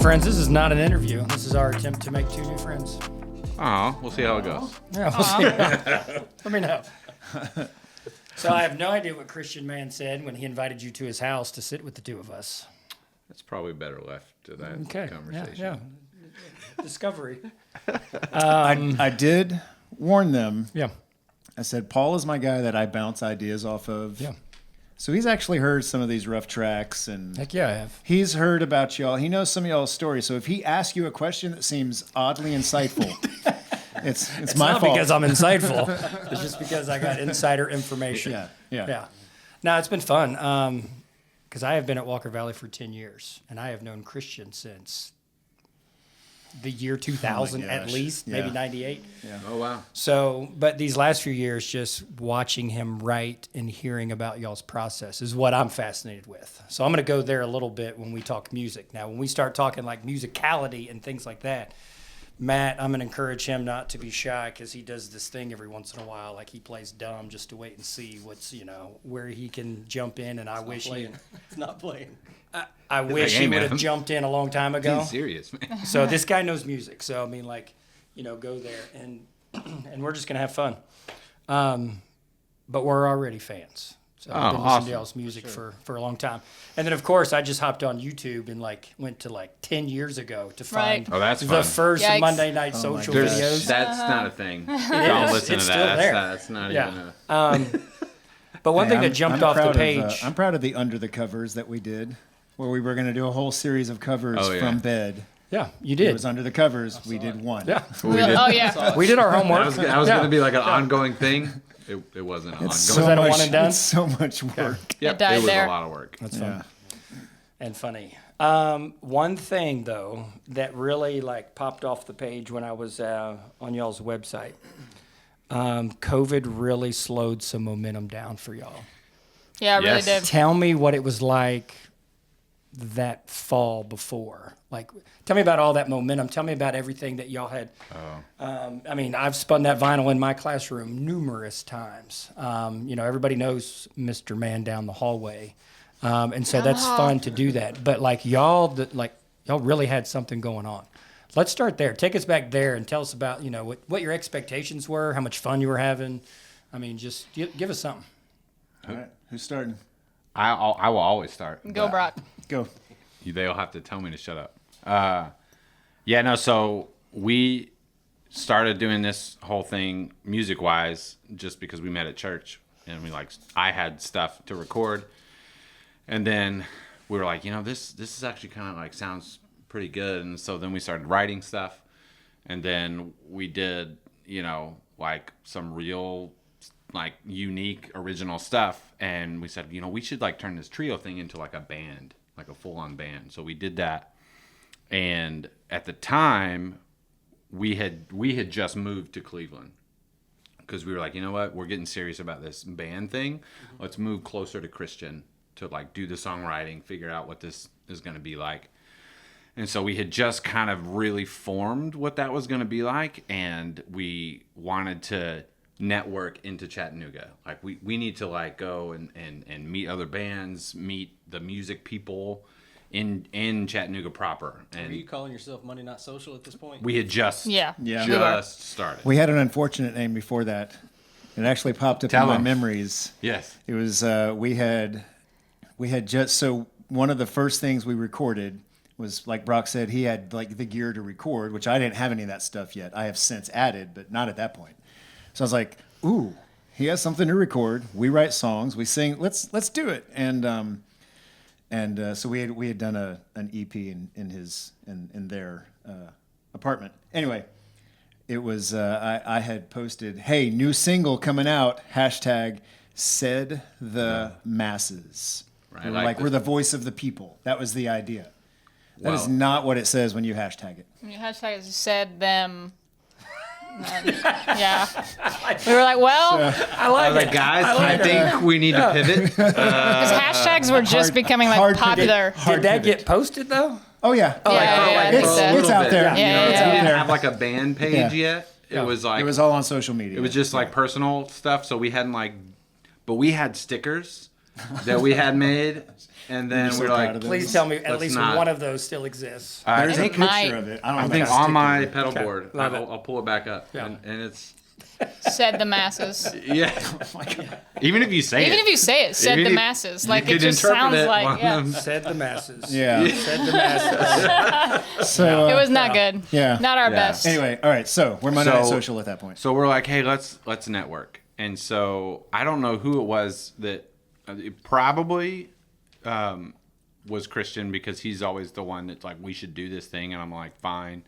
friends, this is not an interview. This is our attempt to make 2 new friends. Oh, we'll see how it goes. Yeah, we'll see. Let me know. So I have no idea what Christian Mann said when he invited you to his house to sit with the 2 of us. That's probably better left to that conversation. Yeah. Discovery. I did warn them. Yeah. I said, Paul is my guy that I bounce ideas off of. Yeah. So he's actually heard some of these rough tracks, and Heck yeah, I have. he's heard about y'all. He knows some of y'all's stories. So if he asks you a question that seems oddly insightful, it's my not fault. because I'm insightful. It's just because I got insider information. Yeah. No, it's been fun. Because I have been at Walker Valley for 10 years, and I have known Christian since the year 2000 at least, maybe 98. Yeah. Oh, wow. So, but these last few years, just watching him write and hearing about y'all's process is what I'm fascinated with. So I'm going to go there a little bit when we talk music. Now, when we start talking like musicality and things like that, Matt, I'm going to encourage him not to be shy because he does this thing every once in a while. Like he plays dumb just to wait and see what's, where he can jump in. And It's not playing. I wish he would have jumped in a long time ago. He's serious, man. So this guy knows music. So, I mean, go there and we're just going to have fun. But we're already fans. So I've been listening to y'all's music for a long time. And then, of course, I just hopped on YouTube and went to 10 years ago to find that's the fun. first Yikes. Monday Night Social gosh. videos. That's not a thing. Don't is. listen It's to still that. there. That's not even a... But one Hey, thing that I'm jumped off the proud page. I'm proud of the under the covers that we did, where we were going to do a whole series of covers from bed. Yeah, you It did. was under the covers. We did one. Yeah, We did. Oh, yeah. we did our homework. I was going to be like an ongoing thing. It wasn't ongoing. So Was that a much, one and done? It's so much work. Yep, It died was there. a lot of work. That's Yeah. fun and funny. One thing though that really popped off the page when I was on y'all's website, COVID really slowed some momentum down for y'all. Yeah, it really Yes. did. Tell me what it was like that fall before. Tell me about all that momentum. Tell me about everything that y'all had. I've spun that vinyl in my classroom numerous times. Everybody knows Mr. Mann down the hallway. And so that's fun to do that. But y'all really had something going on. Let's start there. Take us back there and tell us about, what your expectations were, how much fun you were having. I mean, just give us something. All right. Who's starting? I will always start. Go, Brock. Go. They'll have to tell me to shut up. So we started doing this whole thing music-wise just because we met at church. And I had stuff to record. And then we were like, this is actually kind of sounds pretty good. And so then we started writing stuff. And then we did, some real unique original stuff. And we said, we should turn this trio thing into a band, a full-on band. So we did that. And at the time, we had just moved to Cleveland because we were like, you know what, we're getting serious about this band thing. Let's move closer to Christian to do the songwriting, figure out what this is going to be like. And so we had just kind of really formed what that was going to be like, and we wanted to network into Chattanooga. We need to go and meet other bands, meet the music people in Chattanooga proper. And Are you calling yourself Monday Not Social at this point? we had just started. We had an unfortunate name before that. It actually popped up in my memories. Yes. It was we had just so one of the first things we recorded was, like Brock said, he had the gear to record, which I didn't have any of that stuff yet. I have since added, but not at that point. So I was like, ooh, he has something to record. We write songs, we sing. Let's do it. And so we had done an EP in their apartment. Anyway, it was I had posted, hey, new single coming out, hashtag said the masses. Right, we're the voice of the people. That was the idea. That is not what it says when you hashtag it. When you hashtag it, said them. Yeah. We were like, well, I like it. Guys, I think we need to pivot. because hashtags were just becoming hard popular. Did that get posted though? Oh yeah. I think so. It's out there. Yeah, It's yeah, out We there. didn't have a band page yet. It was It was all on social media. it was just personal stuff. So we hadn't but we had stickers that we had made, and then so we were proud like, of them. Please tell me at Let's least not. one of those still exists. I There's a think, picture might. of it. I don't know I if think it's on sticky my or- pedal Okay. board. Love it. I'll pull it back up, Yeah. and it's Said the masses. yeah. Even if you say Even it, if you say it, said Even the if- masses. you Like it could just interpret sounds it like one yeah. of them. Said the masses. Yeah. Said the masses. So It was not good. Yeah. Not our Yeah. best. Anyway, all right. So we're Monday Night So- Social at that point. So we're like, hey, let's network. And so I don't know who it was that it probably was Christian, because he's always the one that's like, we should do this thing, and I'm like, fine.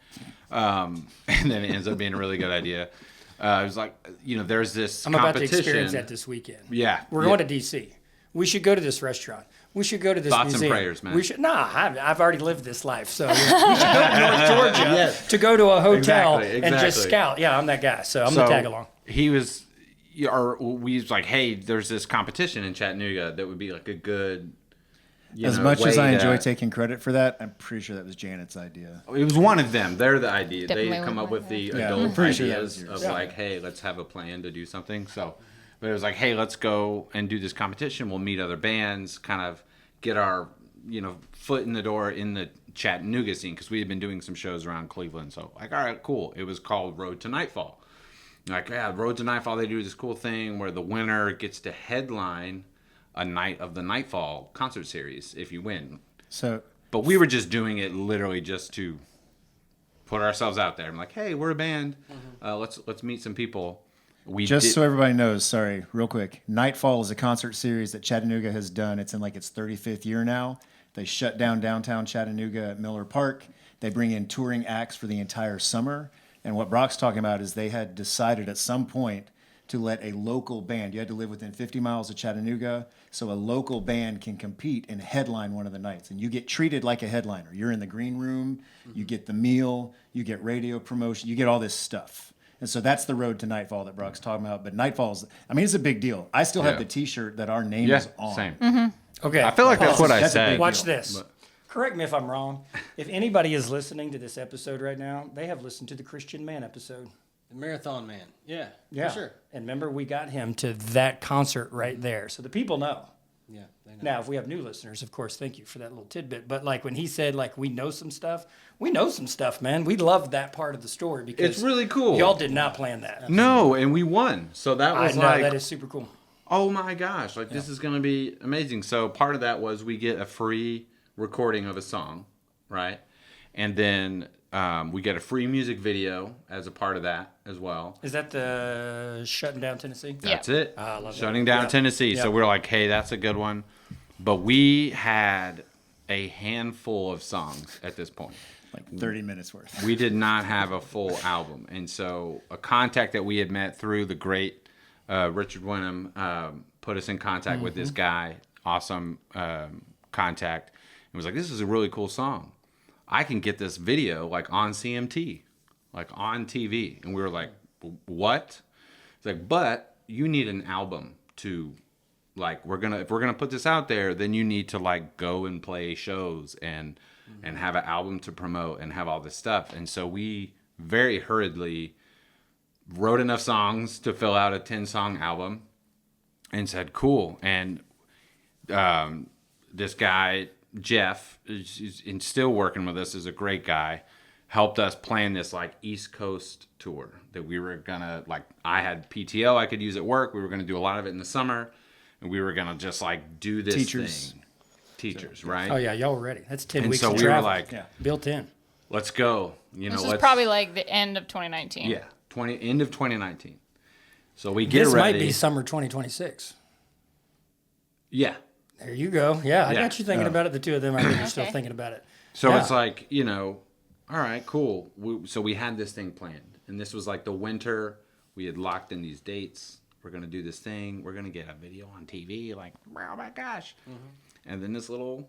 And then it ends up being a really good idea. It was like, there's this I'm about to competition. experience that this weekend. Yeah. We're Yeah. going to DC. We should go to this restaurant. We should go to this Thoughts and museum. prayers, man. We should. Nah, I've already lived this life, so we should go to North Georgia to go to a hotel and just Exactly. scout. Yeah, I'm that guy, so I'm So gonna tag along. we was like, hey, there's this competition in Chattanooga that would be like a good. As much as way I enjoy to- taking credit for that, I'm pretty sure that was Janet's idea. It was one of them. They're the idea. Definitely They come one up of with the Yeah, adult I'm pretty sure that ideas was of yours. Yeah. like, hey, let's have a plan to do something. So, but it was like, hey, let's go and do this competition. We'll meet other bands, kind of get our foot in the door in the Chattanooga scene, because we had been doing some shows around Cleveland. So like, all right, cool. It was called Road to Nightfall. Like, yeah, Road to Nightfall. They do this cool thing where the winner gets to headline a Night of the Nightfall concert series if you win. So But we were just doing it literally just to put ourselves out there. I'm like, hey, we're a band. Let's meet some people. so everybody knows, sorry, real quick. Nightfall is a concert series that Chattanooga has done. It's in like its 35th year now. They shut down downtown Chattanooga at Miller Park. They bring in touring acts for the entire summer. And what Brock's talking about is they had decided at some point to let a local band, you had to live within 50 miles of Chattanooga, so a local band can compete and headline one of the nights. And you get treated like a headliner. You're in the green room, you get the meal, you get radio promotion, you get all this stuff. And so that's the road to Nightfall that Brock's talking about. But Nightfall's, it's a big deal. I still have Yeah. the T-shirt that our name Yeah, is on. same. Okay, I feel like that's what I That's a said. big Watch deal. this. Correct me if I'm wrong. If anybody is listening to this episode right now, they have listened to the Christian Mann episode. The Marathon Man. Yeah. Yeah, For sure. And remember, we got him to that concert right there, so the people know. Yeah. They know. Now, if we have new listeners, of course, thank you for that little tidbit. But like when he said, like, we know some stuff, man. We love that part of the story because It's really cool. y'all did not plan that. No, and we won. So that I was know like, that is super cool. oh my gosh, like this is going to be amazing. So part of that was we get a free recording of a song, right? And then we get a free music video as a part of that as well. Is that the shutting down Tennessee? That's it. I love that. Shutting down Yeah. Tennessee. Yeah. So we're like, hey, that's a good one. But we had a handful of songs at this point. Like 30 minutes worth. We did not have a full album. And so a contact that we had met through the great Richard Wenham put us in contact with this guy, awesome contact, and was like, this is a really cool song. I can get this video like on CMT, like on TV. And we were like, what? It's like, but you need an album to like, if we're gonna put this out there, then you need to like go and play shows and have an album to promote and have all this stuff. And so we very hurriedly wrote enough songs to fill out a 10-song album and said, cool. And this guy, Jeff, is still working with us, is a great guy, helped us plan this like East Coast tour that we were gonna, like, I had PTO I could use at work. We were gonna do a lot of it in the summer, and we were gonna just like do this thing. Teachers, right? Oh yeah, y'all were ready. That's 10 And weeks so of we were travel. like, built in. let's go. This is probably like the end of 2019. yeah, end of 2019. So we get This ready. might be summer 2026. Yeah. There you go. Yeah, I Yeah. got you thinking about it. The two of them, I think, are still Okay. thinking about it. So Yeah. it's like, all right, cool. So we had this thing planned. And this was like the winter. We had locked in these dates. We're going to do this thing. We're going to get a video on TV. Like, oh my gosh. And then this little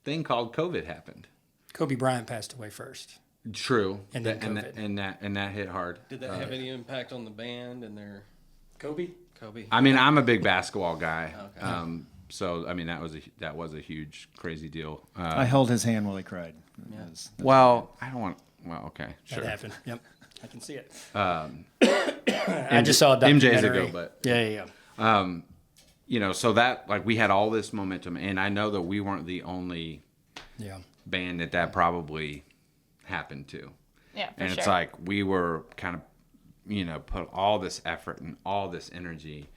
thing called COVID happened. Kobe Bryant passed away first. True. And then and that hit hard. Did that have any impact on the band and their Kobe? Kobe? I mean, I'm a big basketball guy. Okay. So I mean, that was a huge, crazy deal. I held his hand while he cried. Well, I don't want. Well, okay, sure. That happened. Yep. I can see it. I just saw a MJ's documentary. ago, but Yeah. so that like we had all this momentum, and I know that we weren't the only band that probably happened to. Yeah, for and sure. it's like we were kind of, put all this effort and all this energy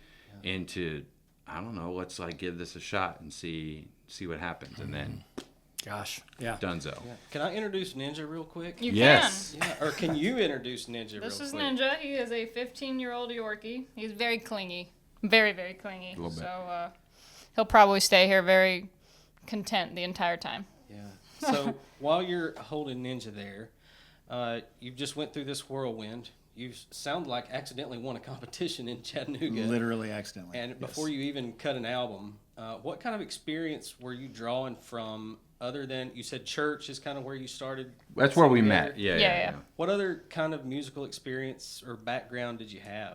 into, I don't know, let's like give this a shot and see what happens, and then. Gosh, yeah. Dunzo. Yeah. Can I introduce Ninja real quick? You Yes. can. Yeah. Or can you introduce Ninja This real is quick? Ninja. He is a 15-year-old Yorkie. He's very clingy. Very, very clingy. A little bit. So he'll probably stay here very content the entire time. Yeah. So while you're holding Ninja there, you've just went through this whirlwind. You sound like accidentally won a competition in Chattanooga. Literally accidentally. And before you even cut an album, what kind of experience were you drawing from other than, you said church is kind of where you started? That's where we together? met. Yeah. Yeah. What other kind of musical experience or background did you have?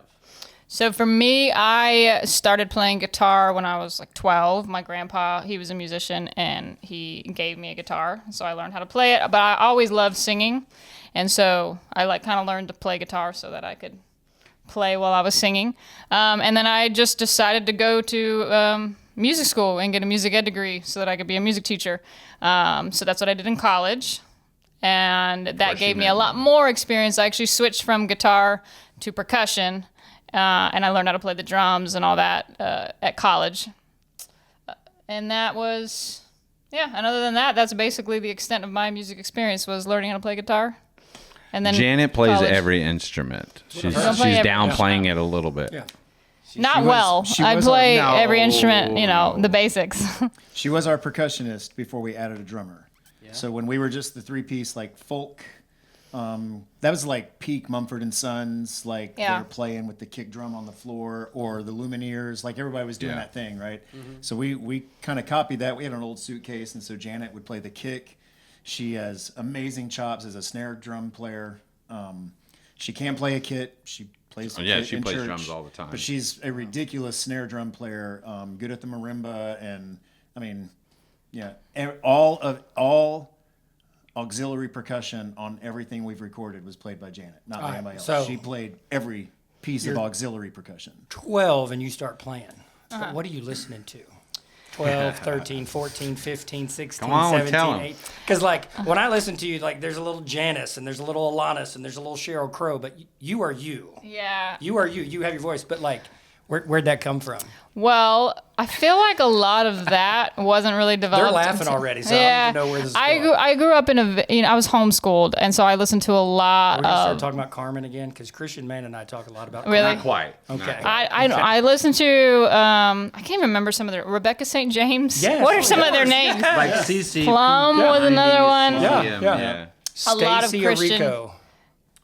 So for me, I started playing guitar when I was like 12. My grandpa, he was a musician, and he gave me a guitar. So I learned how to play it, but I always loved singing. And so I like kind of learned to play guitar so that I could play while I was singing. And then I just decided to go to music school and get a music ed degree so that I could be a music teacher. So that's what I did in college. And that gave me a lot more experience. I actually switched from guitar to percussion, and I learned how to play the drums and all that at college. And that was, and other than that, that's basically the extent of my music experience, was learning how to play guitar. And then Janet plays college. every instrument. She's Don't play every downplaying it a little bit. Yeah. Not well. I was play our- every No, instrument, no. the basics. She was our percussionist before we added a drummer. So when we were just the three-piece, like folk, that was like peak Mumford and Sons, like they were playing with the kick drum on the floor, or the Lumineers, like everybody was doing that thing, right? So we kind of copied that. We had an old suitcase, and so Janet would play the kick. She has amazing chops as a snare drum player. She can play a kit. She plays the kit she in plays church, drums all the time. But she's a ridiculous snare drum player, good at the marimba, and I mean, all auxiliary percussion on everything we've recorded was played by Janet, not by anybody else. so- She played every piece of auxiliary percussion. 12 and you start playing. So what are you listening to? 12, 13, 14, 15, 16, Come on, 17, tell 'em. 8. Because, like, when I listen to you, like, there's a little Janice and there's a little Alanis and there's a little Sheryl Crow, but you are you. Yeah. You are you. You have your voice. But, like, where'd that come from? Well, I feel like a lot of that wasn't really developed. They're laughing already, so I don't even know where this is going. I grew up in I was homeschooled, and so I listened to a lot We're going to start of. talking about Carmen again, because Christian Mann and I talk a lot about Really? Carmen. Not quite. Okay. Not quite. I listened to I can't remember some of their Rebecca St. James. Yes, What are of some of their course. names? Like CC. Plum was another one. Yeah. A lot of Stacey Christian- Arico,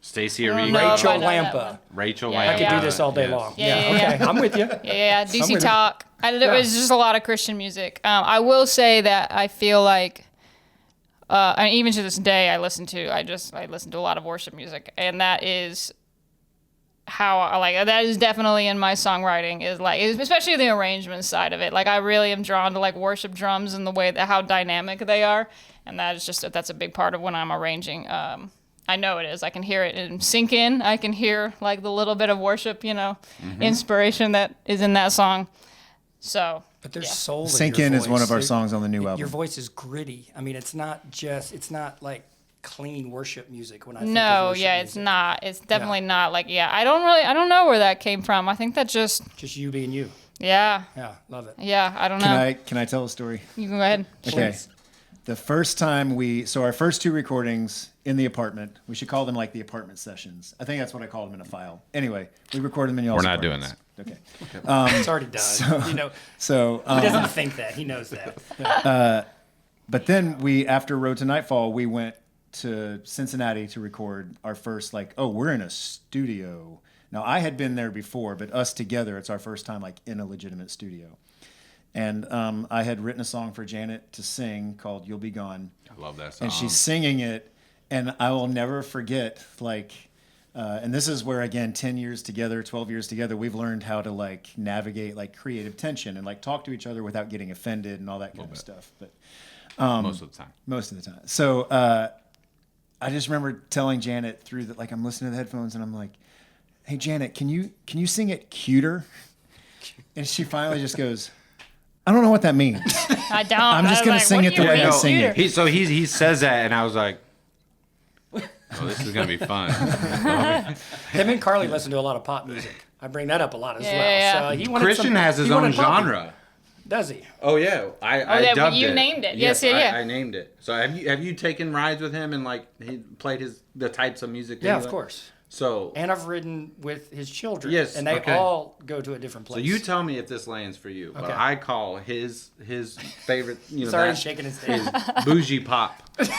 Stacy I don't Arico. know if Rachel I know that Lampa. one. Rachel Yeah, Lampa. I could yeah. do this all day Yes. long. Yeah, yeah, Okay, yeah. I'm with you. Yeah, with DC it. Talk. There was just a lot of Christian music. I will say that I feel like, and even to this day, I listen to a lot of worship music, and that is how I like. That is definitely in my songwriting. Is like, especially the arrangement side of it. Like, I really am drawn to like worship drums and the way that how dynamic they are, and that's a big part of when I'm arranging. I know it is. I can hear it and sink in. I can hear like the little bit of worship, inspiration that is in that song. So, But there's soul in Sink your In is voice. one of our songs on the new album. Your voice is gritty. I mean, it's not like clean worship music when I think of no, worship yeah, music. it's not. It's definitely not like, I don't know where that came from. I think that just, Just you being you. yeah, Love it. I don't know. Can I tell a story? You can go ahead. Okay. The first time our first two recordings in the apartment, we should call them like the apartment sessions. I think that's what I called them in a file. Anyway, we recorded them in y'all's We're not doing apartments. Okay. It's already done. So, He doesn't think that. He knows that. but then after Road to Nightfall, we went to Cincinnati to record our first, we're in a studio. Now, I had been there before, but us together, it's our first time, in a legitimate studio. And I had written a song for Janet to sing called You'll Be Gone. I love that song. And she's singing it, and I will never forget, and this is where, again, 10 years together, 12 years together, we've learned how to, navigate, creative tension and, talk to each other without getting offended and all that kind of stuff. But most of the time. most of the time. So I just remember telling Janet through I'm listening to the headphones, and I'm like, hey, Janet, can you sing it cuter? And she finally just goes, I don't know what that means. I don't. I'm just going to sing it the way I sing it. He says that, and I was like, "Oh, this is gonna be fun." Him and Carly listen to a lot of pop music. I bring that up a lot as well. Yeah. So he wanted Christian has his own genre. Does he? Oh yeah, I yeah, dubbed you it. named it. Yes, Yeah. I named it. So have you taken rides with him and like he played the types of music? Yeah, of course. So And I've ridden with his children. Yes, And they okay. all go to a different place. So you tell me if this lands for you. But Okay. I call his favorite, Sorry, that shaking his head. is bougie pop. Isn't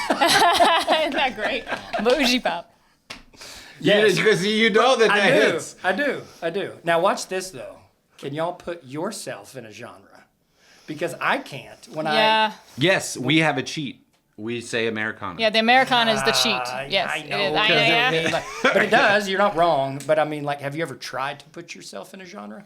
that great? Bougie pop. Yes. Because you know that I do. hits. I do. Now watch this though. Can y'all put yourself in a genre? Because I can't. Yeah. Yes, we have a cheat. We say Americana. Yeah, the Americana is the cheat. Yes, I know. it is. 'Cause Yeah. I mean, like, but it does. You're not wrong. But I mean, like, have you ever tried to put yourself in a genre?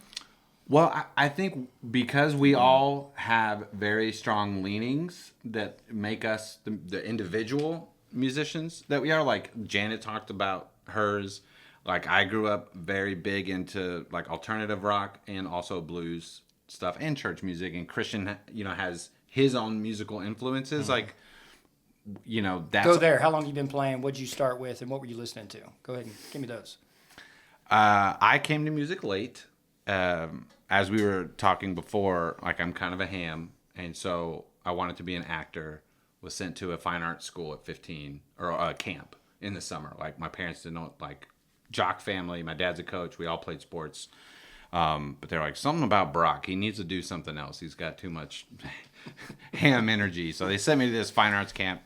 Well, I think because we all have very strong leanings that make us the individual musicians that we are. Like Janet talked about hers. Like I grew up very big into like alternative rock and also blues stuff and church music. And Christian, has his own musical influences. Like, that's Go there. How long you been playing? What'd you start with? And what were you listening to? Go ahead and give me those. I came to music late. As we were talking before, like I'm kind of a ham, and so I wanted to be an actor. Was sent to a fine arts school at 15, or a camp in the summer. Like my parents didn't know, like jock family. My dad's a coach. We all played sports, but they're like something about Brock. He needs to do something else. He's got too much ham energy. So they sent me to this fine arts camp,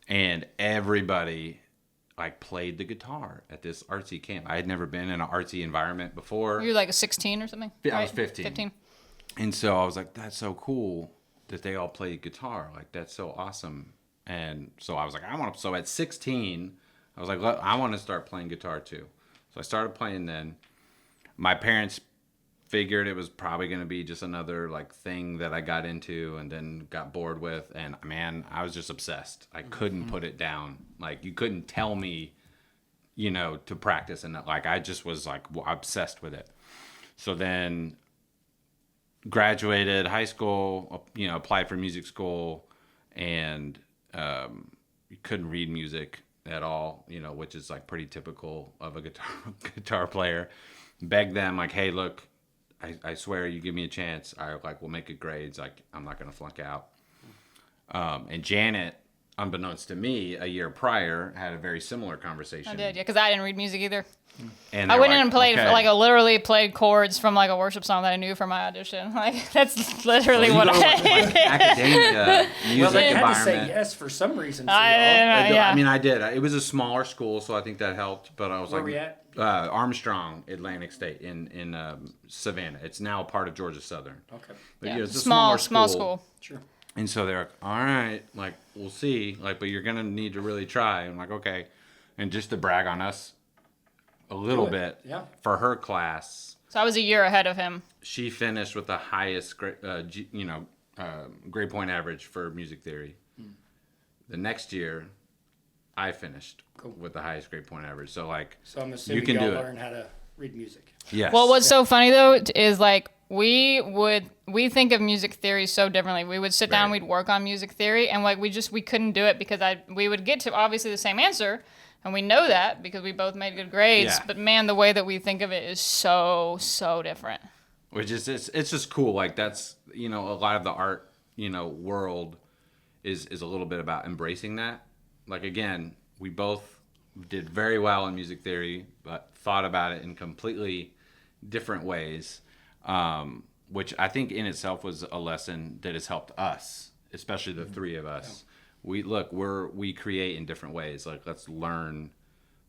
and everybody like played the guitar at this artsy camp. I had never been in an artsy environment before. You were like a 16 or something? Yeah, I right? was 15. 15. And so I was like, that's so cool that they all play guitar. Like, that's so awesome. And so I was like, so at 16, I was like, I want to start playing guitar too. So I started playing then. My parents figured it was probably going to be just another like thing that I got into and then got bored with. And man, I was just obsessed. I couldn't put it down. Like you couldn't tell me, to practice. And like, I just was like obsessed with it. So then graduated high school, applied for music school, and couldn't read music at all, which is like pretty typical of a guitar player. Begged them like, hey, look, I swear you give me a chance. I will make good grades. Like I'm not gonna flunk out. And Janet, unbeknownst to me, a year prior had a very similar conversation. I did, yeah, because I didn't read music either. And I they're went in like, and played, okay. like, I literally played chords from, like, a worship song that I knew for my audition. Like, that's literally what I academia music Well, they had to environment. say yes for some reason. For I y'all. yeah. I mean, I did. It was a smaller school, so I think that helped. But I was Where like, we at? Armstrong, Atlantic State in Savannah. It's now part of Georgia Southern. Okay. But Yeah. it's a Small smaller school. Sure. And so they're like, all right, like we'll see, like, but you're gonna need to really try. I'm like, okay. And just to brag on us a little Good. bit, Yeah. for her class, So I was a year ahead of him. she finished with the highest grade point average for music theory. The next year, I finised with the highest grade point average. So like, So I'm assuming can y'all do it. learn how to read music. yes. Well, what's so funny, though, is, like, we think of music theory so differently. We would sit down, Right. we'd work on music theory, and, like, we couldn't do it because we would get to, obviously, the same answer, and we know that because we both made good grades. Yeah. But, man, the way that we think of it is so, so different. Which is it's just cool. Like that's a lot of the art world is a little bit about embracing that. Like again, we both did very well in music theory, but thought about it in completely different ways, which I think in itself was a lesson that has helped us, especially the three of us. We create in different ways. Like let's learn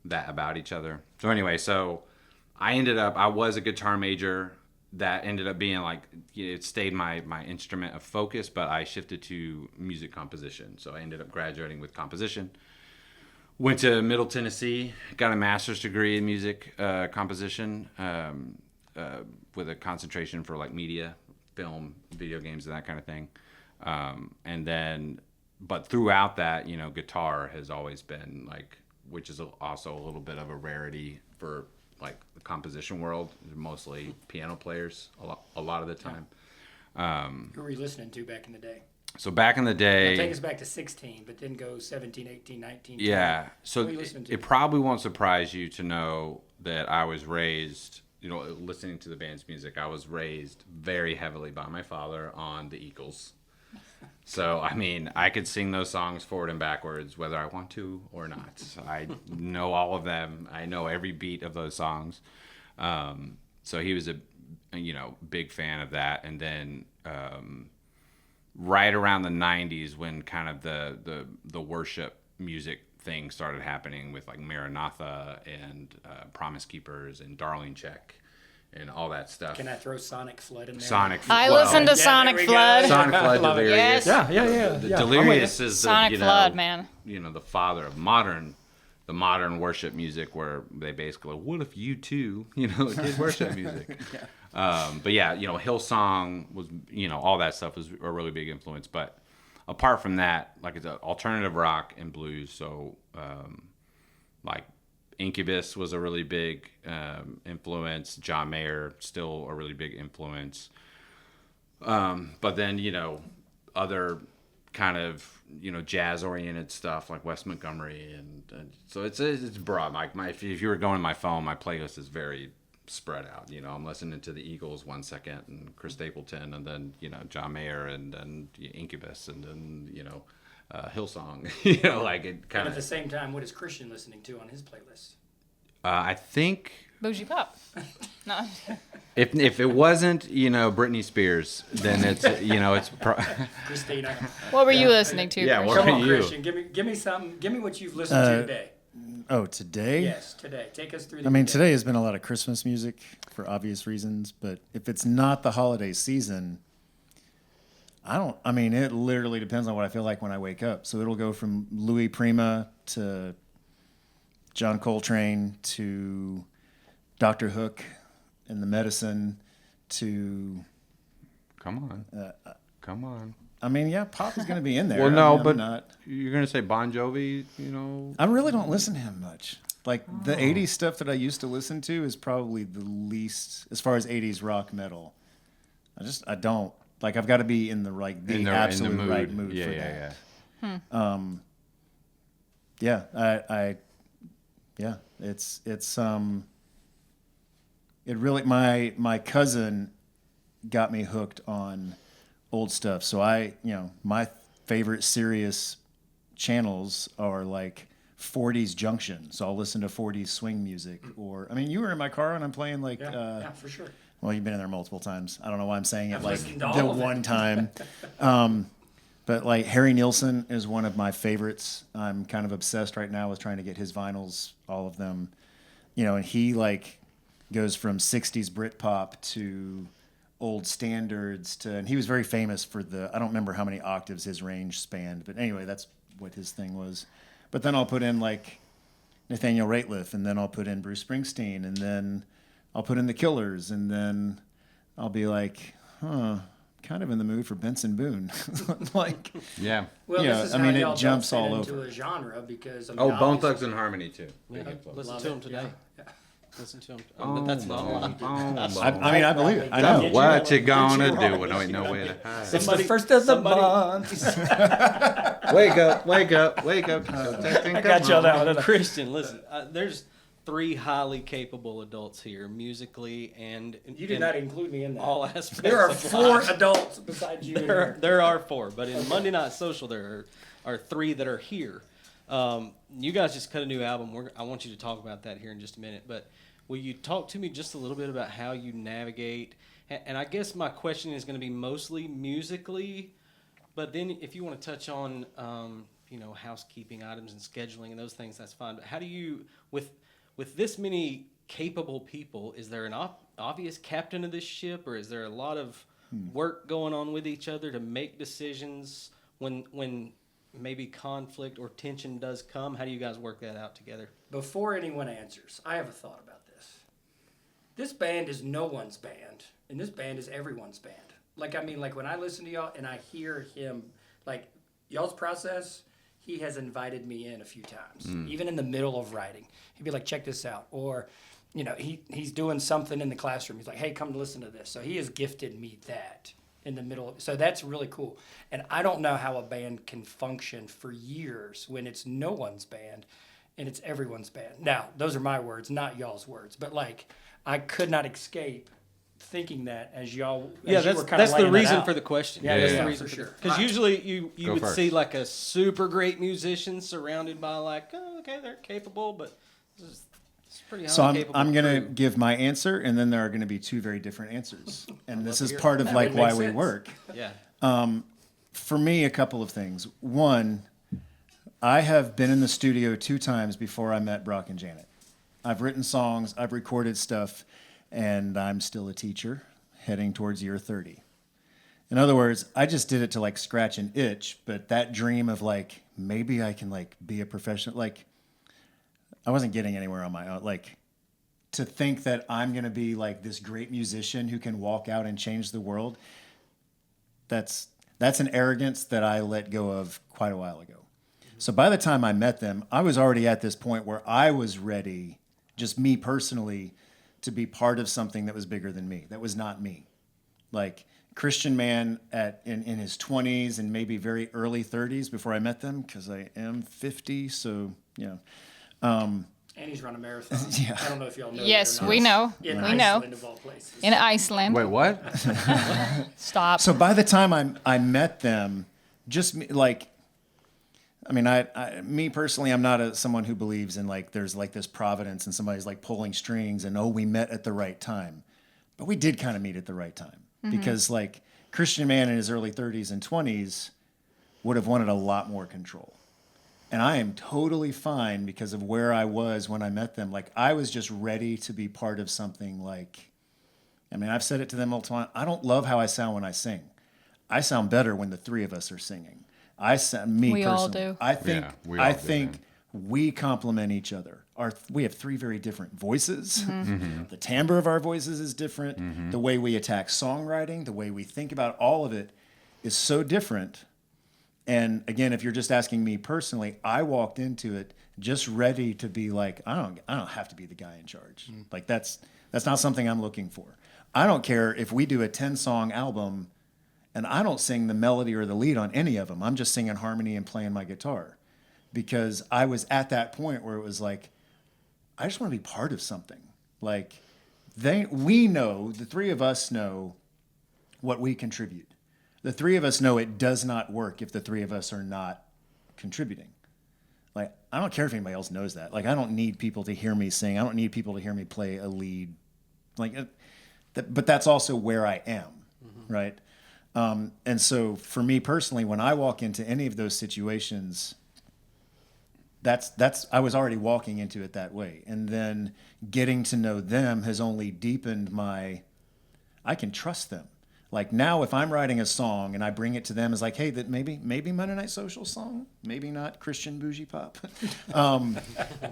that about each other. So anyway, I was a guitar major. That ended up being like, it stayed my instrument of focus, but I shifted to music composition. So I ended up graduating with composition. Went to Middle Tennessee, got a master's degree in music composition with a concentration for like media, film, video games, and that kind of thing. But throughout that, guitar has always been like, which is also a little bit of a rarity for like the composition world, mostly piano players a lot of the time. Who were you listening to back in the day? So back in the day, Take us back to 16, but then go 17, 18, 19. 20. yeah. So Who are you listening to? it probably won't surprise you to know that I was raised, listening to the band's music. I was raised very heavily by my father on the Eagles. So, I mean, I could sing those songs forward and backwards, whether I want to or not. I know all of them. I know every beat of those songs. So he was a big fan of that. And then right around the 90s, when kind of the worship music thing started happening with like Maranatha and Promise Keepers and Darling Check and all that stuff. Can I throw Sonic Flood in there? I listen to Sonic Flood. Sonic Flood, Delirious. Yes. Yeah. Delirious is Sonic Flood, man. The father of the modern worship music, where they basically, what if you too, did worship music. But yeah, Hillsong was, all that stuff was a really big influence. But apart from that, like it's alternative rock and blues. So like Incubus was a really big influence. John Mayer, still a really big influence. But then, other kind of, jazz-oriented stuff like Wes Montgomery. And so it's broad. Like if you were going to my phone, my playlist is very spread out. I'm listening to the Eagles 1 second and Chris Stapleton, and then, John Mayer and Incubus, and then, Hillsong, like it kind And at of. the same time, what is Christian listening to on his playlist? I think Bougie Pop. No. if it wasn't, Britney Spears, then it's, Christina. What were you listening to? Yeah, Christian? what Come on, are you? Christian. Give me something. Give me what you've listened to today. Oh, today? Yes, today. Take us through the I mean, day. today has been a lot of Christmas music for obvious reasons, but if it's not the holiday season, it literally depends on what I feel like when I wake up. So it'll go from Louis Prima to John Coltrane to Dr. Hook and the Medicine to... Come on. I mean, yeah, pop is going to be in there. Well, no, I'm but not... you're going to say Bon Jovi, I really don't listen to him much. Like, the 80s stuff that I used to listen to is probably the least, as far as 80s rock metal. I don't. Like, I've got to be in the absolute right mood for that. Yeah. It really, my cousin got me hooked on old stuff. So my favorite serious channels are like 40s Junction. So I'll listen to 40s swing music, or, you were in my car and I'm playing like, Yeah, for sure. well, you've been in there multiple times. I don't know why I'm saying it I've like listened to all the of it. one time. But like Harry Nilsson is one of my favorites. I'm kind of obsessed right now with trying to get his vinyls, all of them. And he like goes from 60s Britpop to old standards and he was very famous for I don't remember how many octaves his range spanned, but anyway, that's what his thing was. But then I'll put in like Nathaniel Rateliff, and then I'll put in Bruce Springsteen, and then I'll put in the Killers, and then I'll be like, kind of in the mood for Benson Boone. Like, Yeah. Well, Yeah, this is I how mean, it y'all jumps fit all into over. a genre because Oh, Bone obviously- Thugs and Harmony too. Yeah, listen Love to it. him today. Yeah. Listen to him. But that's not a lie. I believe it. I know. What you gonna do when there ain't no way to hide? It's the first of the month. Wake up. I got y'all down. didn't I? Christian, listen. There's 3 highly capable adults here, musically and You did not include me in that. all aspects. There are of 4 life. adults besides you. in here. There are 4, but in Monday Night Social, there are 3 that are here. You guys just cut a new album. I want you to talk about that here in just a minute. But will you talk to me just a little bit about how you navigate? And I guess my question is going to be mostly musically, but then if you want to touch on, housekeeping items and scheduling and those things, that's fine. But how do you, with this many capable people, is there an obvious captain of this ship, or is there a lot of work going on with each other to make decisions when maybe conflict or tension does come? How do you guys work that out together? Before anyone answers, I have a thought about this. This band is no one's band, and this band is everyone's band. Like when I listen to y'all and I hear him, like, y'all's process, he has invited me in a few times, even in the middle of writing. He'd be like, check this out. Or he's doing something in the classroom. He's like, hey, come listen to this. So he has gifted me that in the middle of, so that's really cool. And I don't know how a band can function for years when it's no one's band and it's everyone's band. Now, those are my words, not y'all's words, but like, I could not escape thinking that as y'all. Yeah, as you were kinda that's the laying that reation out. for the question. Yeah, Yeah, that's yeah. the reason for sure. Because usually you Go would first. see like a super great musician surrounded by like, oh, okay, they're capable, but it's pretty So highly capable. I'm going to crew. give my answer, and then there are going to be two very different answers. And this to is hear part of That like would why make we sense. work. Yeah. For me, a couple of things. One, I have been in the studio 2 times before I met Brock and Janet. I've written songs, I've recorded stuff, and I'm still a teacher heading towards year 30. In other words, I just did it to like scratch an itch, but that dream of like, maybe I can like be a professional, like I wasn't getting anywhere on my own. Like to think that I'm going to be like this great musician who can walk out and change the world. That's an arrogance that I let go of quite a while ago. So by the time I met them, I was already at this point where I was ready, just me personally, to be part of something that was bigger than me. That was not me. Like Christian Mann in his 20s and maybe very early 30s before I met them, because I am 50. So, And he's run a marathon. Yeah. I don't know if y'all know. Yes, that or we not. know. In We know. Iceland, of all places. In Iceland. Wait, what? Stop. So by the time I met them, just me, like, I mean, me personally, I'm not someone who believes in like there's like this providence and somebody's like pulling strings and we met at the right time, but we did kind of meet at the right time because like Christian Mann in his early 30s and 20s would have wanted a lot more control, and I am totally fine because of where I was when I met them. Like I was just ready to be part of something. Like, I mean, I've said it to them all the time. I don't love how I sound when I sing. I sound better when the 3 of us are singing. We Personally, all do. I think Yeah, we all do, man. we complement each other. We have 3 very different voices. Mm-hmm. The timbre of our voices is different. The way we attack songwriting, the way we think about all of it is so different. And again, if you're just asking me personally, I walked into it just ready to be like, I don't have to be the guy in charge. Like that's not something I'm looking for. I don't care if we do a 10-song album and I don't sing the melody or the lead on any of them. I'm just singing harmony and playing my guitar because I was at that point where it was like, I just want to be part of something. Like we know, the 3 of us know what we contribute. The 3 of us know it does not work if the 3 of us are not contributing. Like, I don't care if anybody else knows that. Like, I don't need people to hear me sing. I don't need people to hear me play a lead. Like, but that's also where I am, right? And so for me personally, when I walk into any of those situations, I was already walking into it that way. And then getting to know them has only deepened I can trust them. Like now, if I'm writing a song and I bring it to them as like, hey, that maybe Monday Night Social song, maybe not Christian bougie pop.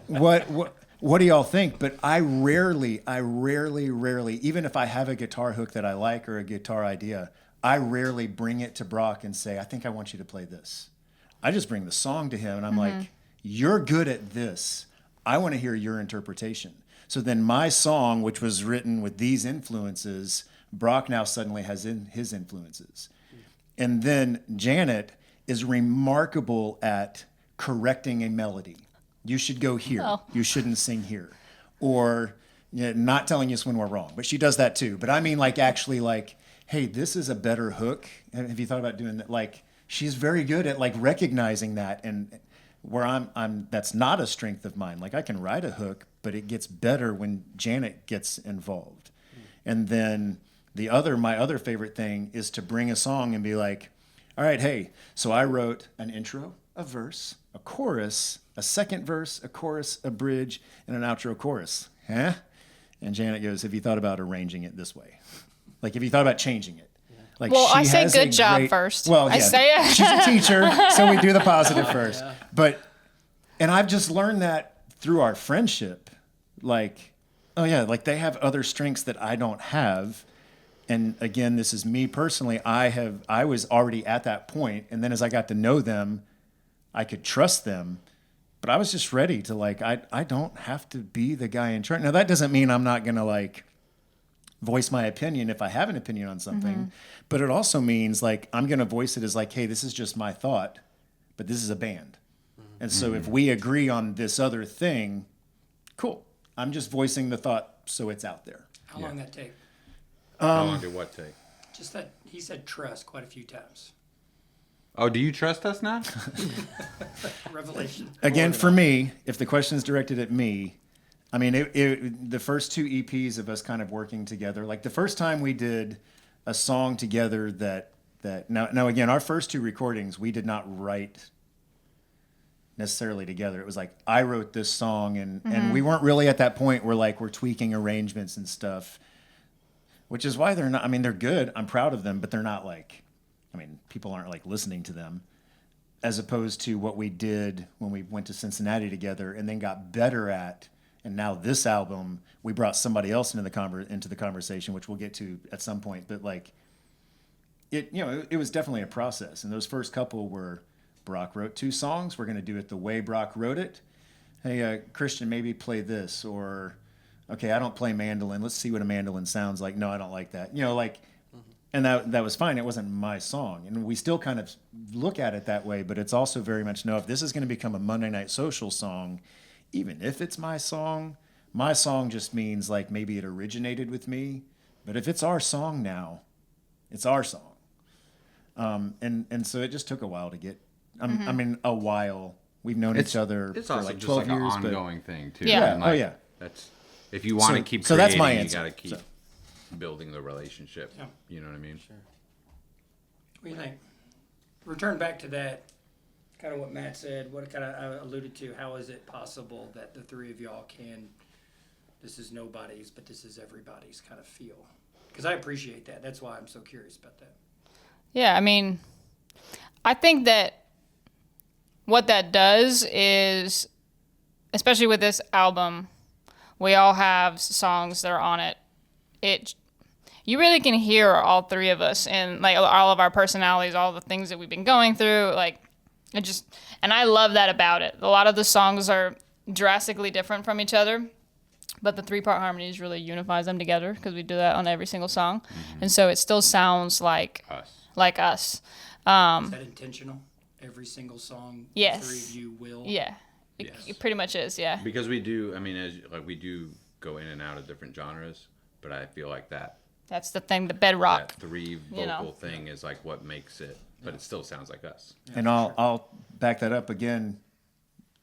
What do y'all think? But I rarely, even if I have a guitar hook that I like or a guitar idea, I rarely bring it to Brock and say, I think I want you to play this. I just bring the song to him and I'm like, you're good at this. I want to hear your interpretation. So then my song, which was written with these influences, Brock now suddenly has his influences. And then Janet is remarkable at correcting a melody. You should go here. Oh. You shouldn't sing here. Or not telling us when we're wrong. But she does that too. But I mean like actually like, hey, this is a better hook. Have you thought about doing that? Like she's very good at like recognizing that, and where I'm that's not a strength of mine. Like I can write a hook, but it gets better when Janet gets involved. And then my other favorite thing is to bring a song and be like, all right, hey, so I wrote an intro, a verse, a chorus, a second verse, a chorus, a bridge, and an outro chorus. Huh? And Janet goes, have you thought about arranging it this way? Like, have you thought about changing it? Like, Well, she I say has good a job great- first. Well, I yeah, say- she's a teacher, so we do the positive first. And I've just learned that through our friendship. Like, oh yeah, like they have other strengths that I don't have. And again, this is me personally. I was already at that point, and then as I got to know them, I could trust them. but I was just ready to like, I don't have to be the guy in charge. Now that doesn't mean I'm not going to like voice my opinion if I have an opinion on something, but it also means like, I'm going to voice it as like, hey, this is just my thought, but this is a band. And so if we agree on this other thing, cool. I'm just voicing the thought so it's out there. How long that take? How long did what take? Just that he said trust quite a few times. Oh, do you trust us now? Revelation. Again, for me, if the question is directed at me, I mean, the first two EPs of us kind of working together, like the first time we did a song together that now again, our first two recordings, we did not write necessarily together. It was like, I wrote this song and we weren't really at that point where like we're tweaking arrangements and stuff, which is why they're not, I mean, they're good. I'm proud of them, but they're not like, I mean, people aren't like listening to them, as opposed to what we did when we went to Cincinnati together and then got better at. And now this album, we brought somebody else into the conversation, which we'll get to at some point. But like, it was definitely a process. And those first couple were, Brock wrote 2 songs. We're going to do it the way Brock wrote it. Hey, Christian, maybe play this. Or, okay, I don't play mandolin. Let's see what a mandolin sounds like. No, I don't like that. And that was fine. It wasn't my song. And we still kind of look at it that way, but it's also very much, no, if this is going to become a Monday Night Social song, even if it's my song just means like maybe it originated with me. But if it's our song now, it's our song. And so it just took a while to get, I mean, a while. We've known each other It's for also like just 12 like years. an But ongoing thing too. Yeah. And, like, yeah. That's if you want to So- keep so creating, that's my you answer. got to keep So- building the relationship. Yeah. You know what I mean? Sure. What do you think? Return back to that, kind of what Matt said, what kind of I alluded to. How is it possible that the three of y'all can, this is nobody's, but this is everybody's kind of feel? Because I appreciate that. That's why I'm so curious about that. Yeah, I mean, I think that what that does is, especially with this album, we all have songs that are on it. You really can hear all three of us and like all of our personalities, all the things that we've been going through. Like, and I love that about it. A lot of the songs are drastically different from each other, but the 3-part harmonies really unifies them together because we do that on every single song, and so it still sounds like us. Is that intentional? Every single song, Yes. the three of you will. Yeah, it pretty much is. Yeah. Because we do. I mean, we do go in and out of different genres, but I feel like That's the thing, the bedrock. that 3 vocal thing is like what makes it. But it still sounds like us. And I'll back that up again,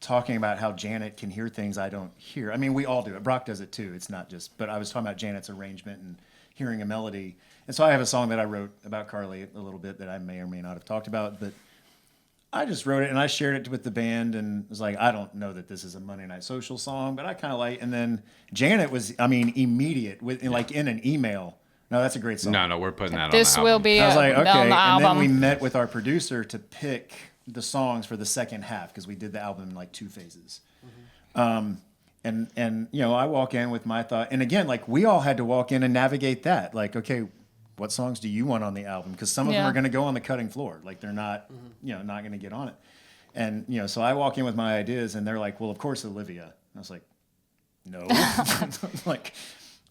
talking about how Janet can hear things I don't hear. I mean, we all do it. Brock does it too. It's not just, but I was talking about Janet's arrangement and hearing a melody. And so I have a song that I wrote about Carly a little bit that I may or may not have talked about, but I just wrote it and I shared it with the band and was like, I don't know that this is a Monday Night Social song, but I kind of like, and then Janet was, I mean, immediate with like in an email. No, that's a great song. No, we're putting that This on the will album. be I was like, on okay. the And album. then we met with our producer to pick the songs for the second half because we did the album in like 2 phases. And I walk in with my thought, and again, like we all had to walk in and navigate that. Like, okay, what songs do you want on the album? Because some of them Yeah. are going to go on the cutting floor. Like they're not, not going to get on it. And so I walk in with my ideas, and they're like, well, of course, Olivia. I was like, no, like.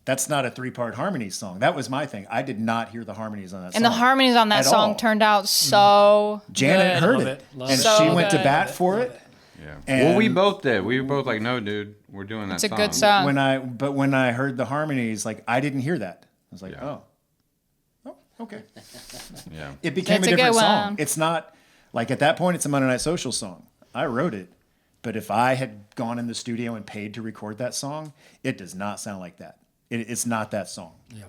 That's not a 3-part harmony song. That was my thing. I did not hear the harmonies on that song. And the harmonies on that at song all. turned out so Janet good. heard Love it, it. Love and it. So she went to good. bat for Love it. Yeah. And- Well, we both did. We were both like, no, dude, we're doing that It's a song. good song. When I heard the harmonies, like I didn't hear that. I was like, Yeah. oh, okay. Yeah. It became That's a a different good song. one. It's not like at that point it's a Monday Night Social song. I wrote it, but if I had gone in the studio and paid to record that song, it does not sound like that. It's not that song. Yeah.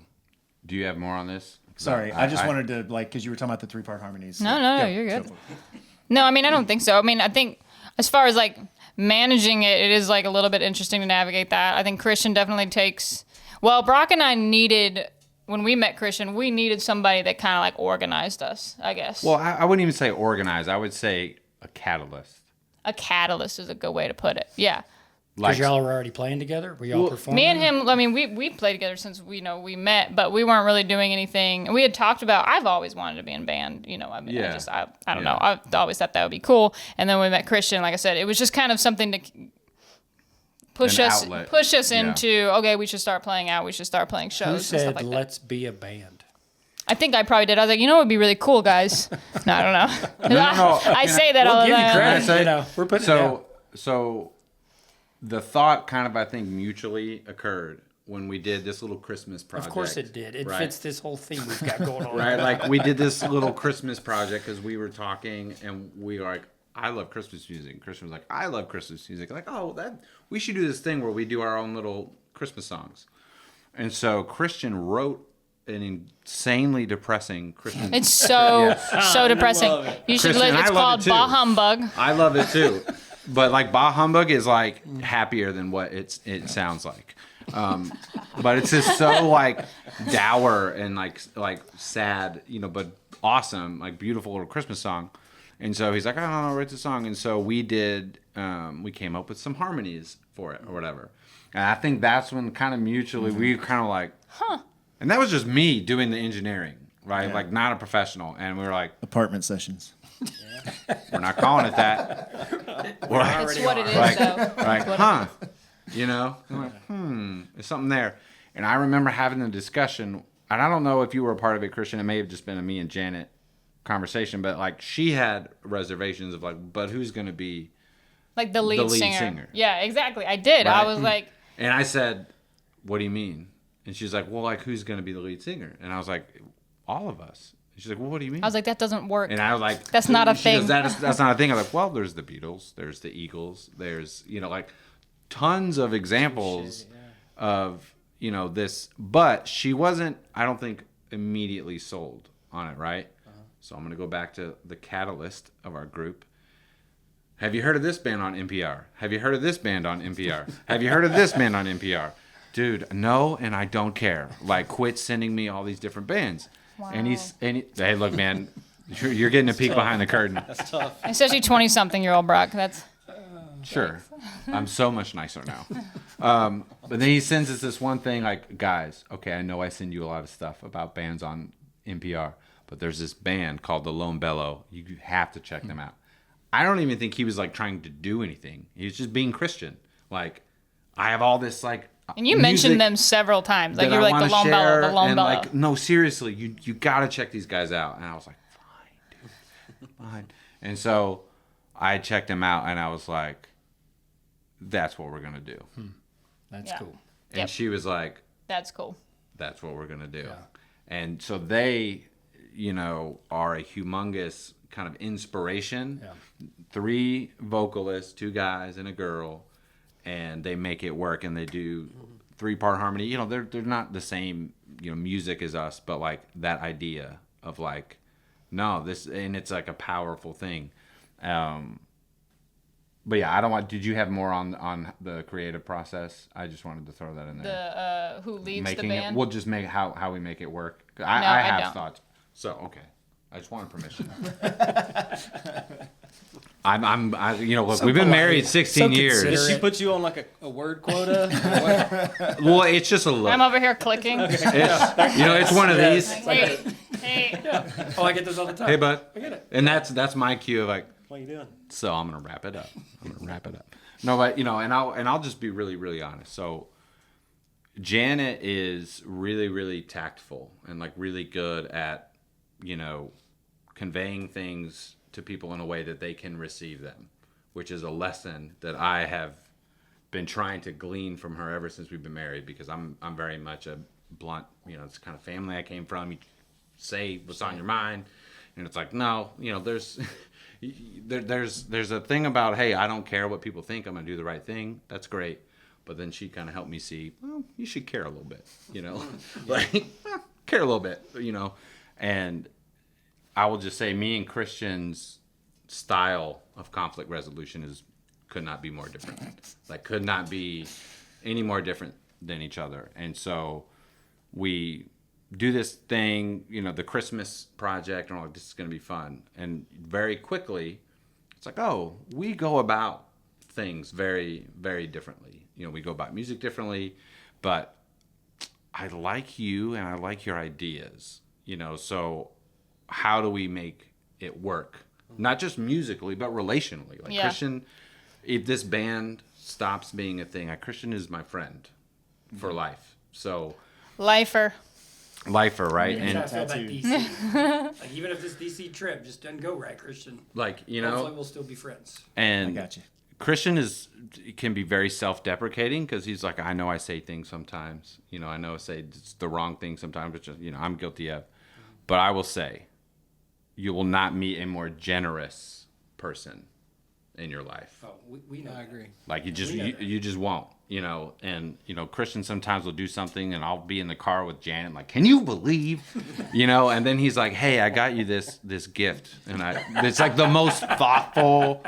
Do you have more on this? Sorry, I just wanted to because you were talking about the 3-part harmonies. No, you're good. go for it. No, I mean, I don't think so. I mean, I think as far as like managing it, it is like a little bit interesting to navigate that. I think Christian definitely takes, well, Brock and I when we met Christian, we needed somebody that kind of like organized us, I guess. Well, I wouldn't even say organized. I would say a catalyst. A catalyst is a good way to put it. Yeah. Because y'all were already playing together? Were y'all performing? Me and him, I mean, we played together since we met, but we weren't really doing anything. And we had talked about, I've always wanted to be in a band, I mean, Yeah. I don't know. I've always thought that would be cool. And then when we met Christian, like I said, it was just kind of something to push An us outlet. into, okay, we should start playing out. We should start playing shows Who and stuff said, like that. let's be a band? I think I probably did. I was like, what would be really cool, guys? No, I don't know. No. I say that all We'll the give you time. credit. We're putting it down. So the thought kind of, I think, mutually occurred when we did this little Christmas project. Of course it did. It right? fits this whole theme we've got going on. Right? Like, we did this little Christmas project because we were talking, and we were like, I love Christmas music. And Christian was like, I love Christmas music. Like, we should do this thing where we do our own little Christmas songs. And so Christian wrote an insanely depressing Christmas. It's so depressing. love it. You should Christian, it's I love called it too. Bah Humbug. I love it too, but like Bah Humbug is like happier than what it sounds like. But it's just so like dour and like sad, but awesome, like beautiful little Christmas song. And so he's like, I don't know, write the song. And so we did. We came up with some harmonies for it or whatever. And I think that's when kind of mutually we kind of like, And that was just me doing the engineering, right? Yeah. Like not a professional. And we were like, Apartment sessions. we're not calling it that. We're like, It's what it is, like, though. like, And I'm like, there's something there. And I remember having the discussion, and I don't know if you were a part of it, Christian. It may have just been a me and Janet conversation, but like she had reservations of like, but who's going to be Like the lead, the lead singer. singer? Yeah, exactly. I did. Right? I was like, And I said, what do you mean? And she's like, well, like who's going to be the lead singer? And I was like, all of us. And she's like, well, what do you mean? I was like, that doesn't work. And I was like, That's not a she goes, thing. That's not a thing. I was like, well, there's the Beatles, there's the Eagles, there's, like tons of examples of, this. But she wasn't, I don't think, immediately sold on it, right? So I'm going to go back to the catalyst of our group. Have you heard of this band on NPR? Have you heard of this band on NPR? Have you heard of this band on NPR? Dude, no, and I don't care. Like, quit sending me all these different bands. Wow. And hey, look, man, you're getting a peek behind the curtain. That's tough. Especially 20-something-year-old Brock. That's Sure. I'm so much nicer now. But then he sends us this one thing like, guys, okay, I know I send you a lot of stuff about bands on NPR, but there's this band called the Lone Bellow. You have to check them out. I don't even think he was like trying to do anything. He was just being Christian. Like, I have all this like and you music mentioned them several times. Like that you were I like the wanna Lone Bellow, share, the Lone and Bellow. like, no, seriously, you got to check these guys out. And I was like, fine, dude, fine. And so I checked them out, and I was like, that's what we're gonna do. That's Yeah. cool. And Yep. she was like, That's cool. that's what we're gonna do. Yeah. And so they, are a humongous kind of inspiration. Yeah. 3 vocalists, 2 guys and a girl, and they make it work. And they do 3-part harmony. They're not the same music as us, but like that idea of like, no, this, and it's like a powerful thing. But yeah, I don't want. Did you have more on the creative process? I just wanted to throw that in there. The who leads Making the band? it. We'll just make how we make it work. I I have don't. thoughts. So okay, I just wanted permission. Look, we've been married 16 years. Did considerate. she put you on like a word quota? Well, it's just a look. I'm over here clicking. It's one of these. Hey. Oh, I get this all the time. Hey, bud. I get it. And that's my cue of like. What are you doing? So I'm gonna wrap it up. No, but and I'll just be really, really honest. So Janet is really, really tactful and like really good at, conveying things to people in a way that they can receive them, which is a lesson that I have been trying to glean from her ever since we've been married, because I'm very much a blunt, it's the kind of family I came from. You say what's on your mind, and it's like, no, there's a thing about, hey, I don't care what people think, I'm gonna do the right thing. That's great. But then she kind of helped me see, well, you should care a little bit, like care a little bit, and I will just say, me and Christian's style of conflict resolution could not be more different. Like, could not be any more different than each other. And so we do this thing, the Christmas project, and we're like, this is going to be fun. And very quickly, it's like, oh, we go about things very, very differently. You know, we go about music differently, but I like you and I like your ideas, you know, so how do we make it work? Not just musically, but relationally. Like Christian, if this band stops being a thing, Christian is my friend for life. So Lifer, right? And And I feel about DC. Like, even if this DC trip just doesn't go right, Christian, like, you know, hopefully we'll still be friends. and I got you. Christian can be very self-deprecating because he's like, I know I say things sometimes, you know, I know I say it's the wrong thing sometimes, which, you know, I'm guilty of. But I will say, you will not meet a more generous person in your life. Oh, we know. I agree. Like you We know just won't, you know. And you know, Christian sometimes will do something, and I'll be in the car with Janet, like, can you believe, you know? And then he's like, hey, I got you this gift, and it's like the most thoughtful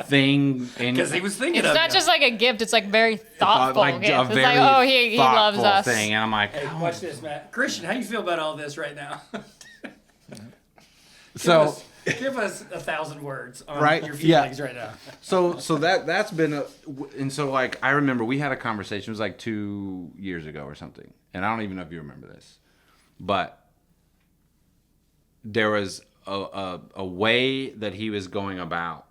thing. Because he was thinking it's of not you. just like a gift; it's like very thoughtful like gift. a It's very like, oh, he loves thoughtful us. thing, and I'm like, Hey, watch this, Matt. Christian, how you feel about all this right now? so. Give us 1,000 words on Right, your yeah. feelings right now. So that's been and so like I remember we had a conversation. It was like 2 years ago or something, and I don't even know if you remember this, but there was a way that he was going about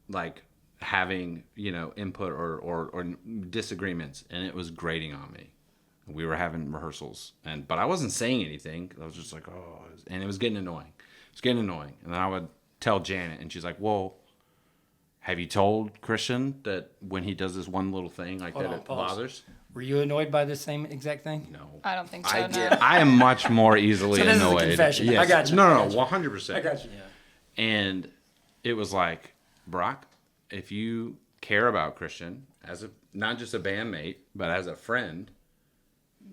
like having, you know, input or disagreements, and it was grating on me. We were having rehearsals, but I wasn't saying anything. I was just like, oh, and it was getting annoying. It's getting annoying. And then I would tell Janet, and she's like, well, have you told Christian that when he does this one little thing like Hold that, on, it pause. bothers? Were you annoyed by the same exact thing? No. I don't think so. I no. did. I am much more easily So this is a annoyed. confession. Yes. I got you. No, 100%. I got you. And it was like, Brock, if you care about Christian as not just a bandmate, but as a friend,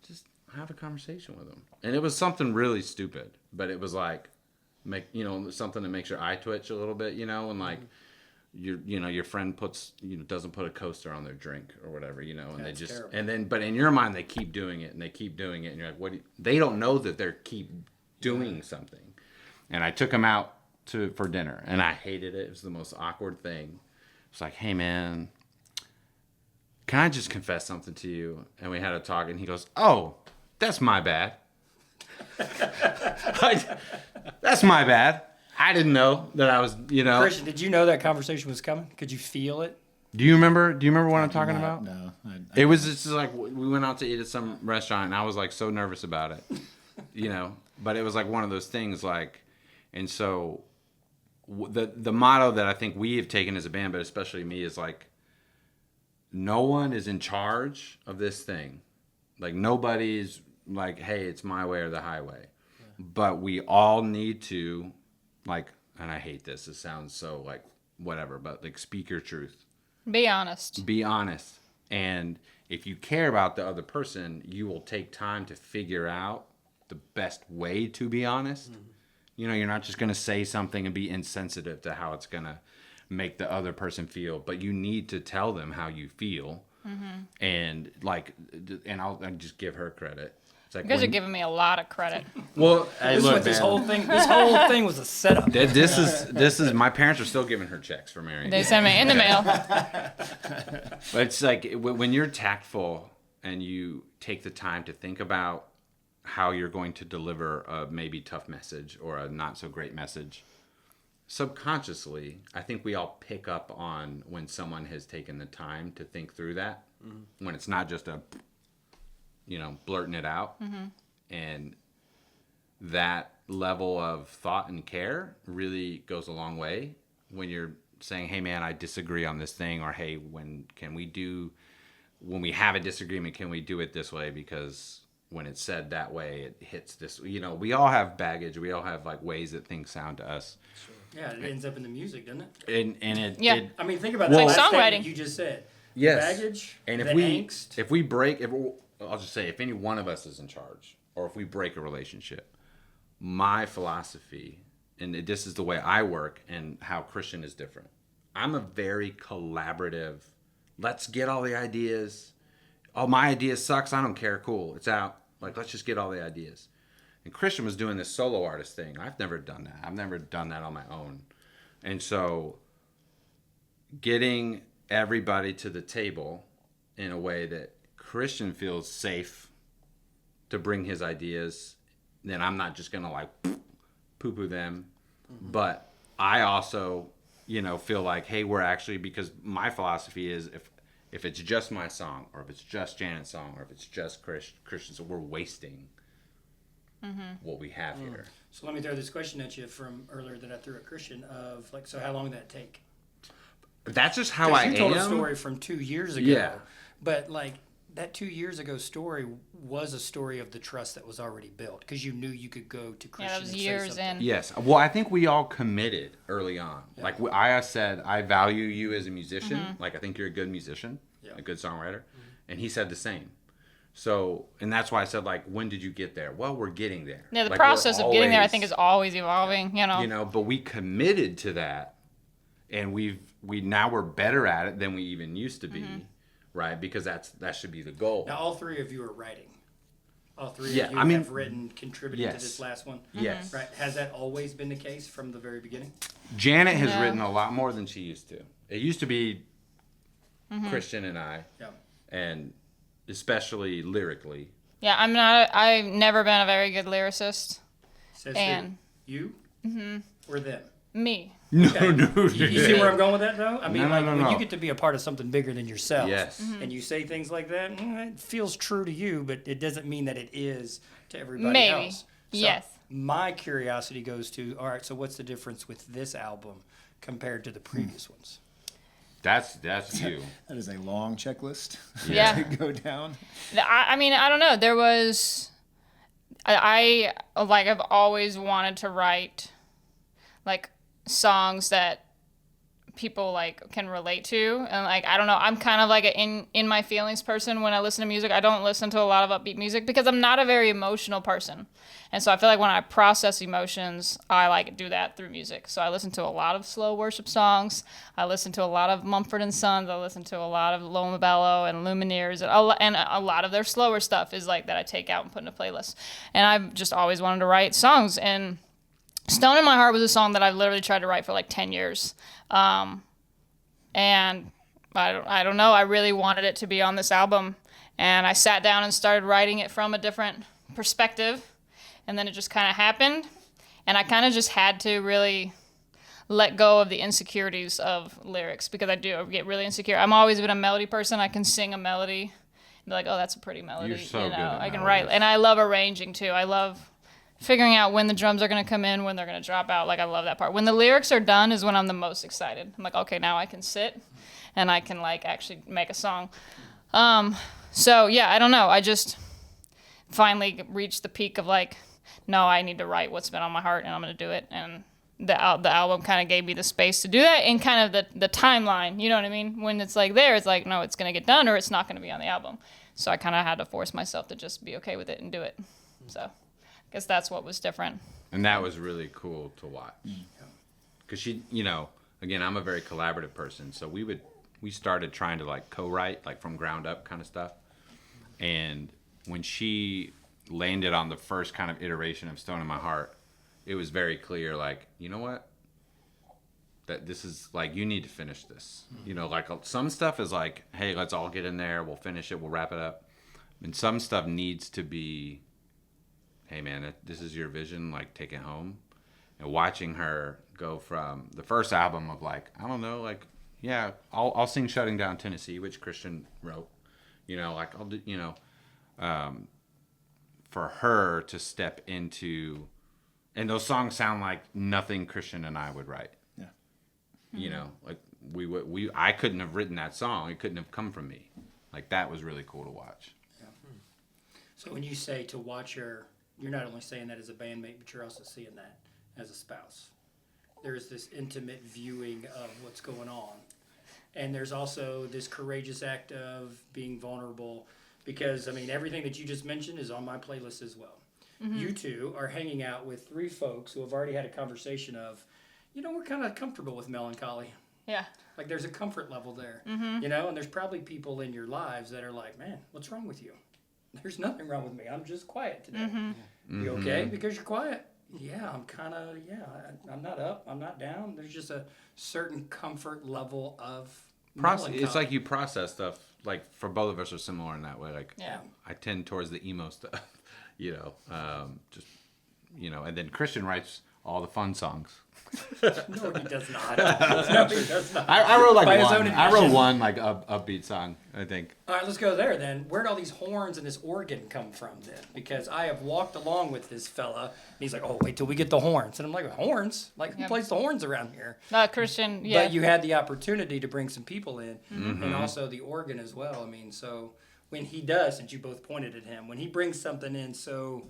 just have a conversation with him. And it was something really stupid, but it was like, something that makes your eye twitch a little bit, you know, and like your friend doesn't put a coaster on their drink or whatever, you know, and That's they just terrible. but in your mind they keep doing it and they keep doing it, and you're like, they don't know that they're keep doing something. And I took him out for dinner, and I hated it. It was the most awkward thing. It's like, hey man, can I just confess something to you? And we had a talk, and he goes, oh, that's my bad. That's my bad. I didn't know that I was, you know. Christian, did you know that conversation was coming? Could you feel it? Do you remember what I'm talking about? No. It was just like we went out to eat at some restaurant, and I was like so nervous about it, you know. But it was like one of those things, like, and so the motto that I think we have taken as a band, but especially me, is like, no one is in charge of this thing. Like nobody's like, hey, it's my way or the highway. Yeah. But we all need to, like, and I hate this. It sounds so like whatever, but like, speak your truth. Be honest. Be honest. And if you care about the other person, you will take time to figure out the best way to be honest. Mm-hmm. You know, you're not just going to say something and be insensitive to how it's going to make the other person feel, but you need to tell them how you feel. Mm-hmm. And like, and I'll just give her credit. It's like, You guys are giving me a lot of credit. well, hey, look, This man, whole thing was a setup. this is my parents are still giving her checks for marrying. They sent me in the mail. But it's like when you're tactful and you take the time to think about how you're going to deliver a maybe tough message or a not so great message, subconsciously, I think we all pick up on when someone has taken the time to think through that, when it's not just blurting it out. Mm-hmm. And that level of thought and care really goes a long way when you're saying, hey man, I disagree on this thing, or hey, when we have a disagreement, can we do it this way? Because when it's said that way, it hits this, we all have baggage. We all have like ways that things sound to us. Sure. Yeah, it ends up in the music, doesn't it? Yeah. I mean, think about Well, that like last songwriting. statement you just said. Yes. The baggage, And the angst. I'll just say, if any one of us is in charge, or if we break a relationship, my philosophy, and this is the way I work and how Christian is different. I'm a very collaborative, let's get all the ideas. Oh, my idea sucks. I don't care. Cool. It's out. Like, let's just get all the ideas. And Christian was doing this solo artist thing. I've never done that. I've never done that on my own. And so getting everybody to the table in a way that Christian feels safe to bring his ideas, then I'm not just gonna like poo-poo them. But I also, feel like, hey, we're actually, because my philosophy is if it's just my song, or if it's just Janet's song, or if it's just Christian, so we're wasting what we have here. So let me throw this question at you from earlier that I threw at Christian of like, so how long did that take? That's just how 'Cause I you told a am. story from 2 years ago. Yeah. But like that 2 years ago story was a story of the trust that was already built because you knew you could go to Christian. that was and say years something. in. Yes. Well, I think we all committed early on. Yeah. Like I said, I value you as a musician. Like I think you're a good musician, Yeah. a good songwriter. And he said the same. So, and that's why I said, like, when did you get there? Well, we're getting there. Yeah, the Like, process we're of getting there, I always- think, is always evolving. But we committed to that, and we now we're better at it than we even used to be, right? Because that should be the goal. Now all three of you are writing. All three Yeah, of you I mean- have written, contributed to Yes. this last one. Yes. Right. Has that always been the case from the very beginning? Janet has Yeah. written a lot more than she used to. It used to be Christian and I, Yeah. and especially lyrically. Yeah, I've never been a very good lyricist. Says And- who? You? Or them? Me. No, Okay. no, You see where I'm going with that, though? I mean, No, like, no, when no. you get to be a part of something bigger than yourself, Yes. and you say things like that, it feels true to you, but it doesn't mean that it is to everybody Maybe. else. So Yes. My curiosity goes to, all right, so what's the difference with this album compared to the previous ones? That's you. That is a long checklist Yeah. to go down. I mean, I don't know. There was, I like, I've always wanted to write, like, songs that people like can relate to, and like, I don't know, I'm kind of like an in my feelings person when I listen to music. I don't listen to a lot of upbeat music because I'm not a very emotional person, and so I feel like when I process emotions, I like do that through music. So I listen to a lot of slow worship songs. I listen to a lot of Mumford and Sons. I listen to a lot of Loma Bello and Lumineers, and a lot of their slower stuff is like that I take out and put in a playlist. And I've just always wanted to write songs, and Stone in My Heart was a song that I've literally tried to write for like 10 years. And I don't know, I really wanted it to be on this album. And I sat down and started writing it from a different perspective. And then it just kind of happened. And I kind of just had to really let go of the insecurities of lyrics because I do get really insecure. I'm always been a melody person. I can sing a melody and be like, oh, that's a pretty melody. You're so good at I can melodies. write. And I love arranging too. I love figuring out when the drums are going to come in, when they're going to drop out. Like, I love that part. When the lyrics are done is when I'm the most excited. I'm like, okay, now I can sit and I can like actually make a song. So yeah, I don't know. I just finally reached the peak of like, no, I need to write what's been on my heart and I'm going to do it. And the album kind of gave me the space to do that and kind of the timeline. You know what I mean? When it's like there, it's like, no, it's going to get done or it's not going to be on the album. So I kind of had to force myself to just be okay with it and do it. So I guess that's what was different. And that was really cool to watch. Because she, again, I'm a very collaborative person. So we started trying to like co-write, like from ground up kind of stuff. And when she landed on the first kind of iteration of Stone in My Heart, it was very clear, like, you know what? That this is like, you need to finish this. Like some stuff is like, hey, let's all get in there. We'll finish it. We'll wrap it up. And some stuff needs to be, hey man, this is your vision, like take it home. And watching her go from the first album of like, I don't know, like, yeah, I'll sing Shutting Down Tennessee, which Christian wrote, like I'll do, for her to step into, and those songs sound like nothing Christian and I would write. Yeah. Like I couldn't have written that song. It couldn't have come from me. Like that was really cool to watch. So when you say to watch her, you're not only saying that as a bandmate, but you're also seeing that as a spouse. There's this intimate viewing of what's going on. And there's also this courageous act of being vulnerable because, I mean, everything that you just mentioned is on my playlist as well. You two are hanging out with three folks who have already had a conversation of, we're kind of comfortable with melancholy. Yeah. Like there's a comfort level there, and there's probably people in your lives that are like, man, what's wrong with you? There's nothing wrong with me. I'm just quiet today. You okay? Because you're quiet. Yeah, I'm not up. I'm not down. There's just a certain comfort level of It's like you process stuff. Like for both of us are similar in that way. Like I tend towards the emo stuff, just and then Christian writes all the fun songs. No, he does not. No, he does not. I wrote like By his one. own I wrote admission. one like upbeat song, I think. All right, let's go there then. Where'd all these horns and this organ come from then? Because I have walked along with this fella, and he's like, "Oh, wait till we get the horns," and I'm like, "Horns? Like who plays the horns around here?" Christian, But you had the opportunity to bring some people in, and also the organ as well. I mean, so when he does, since you both pointed at him, when he brings something in, so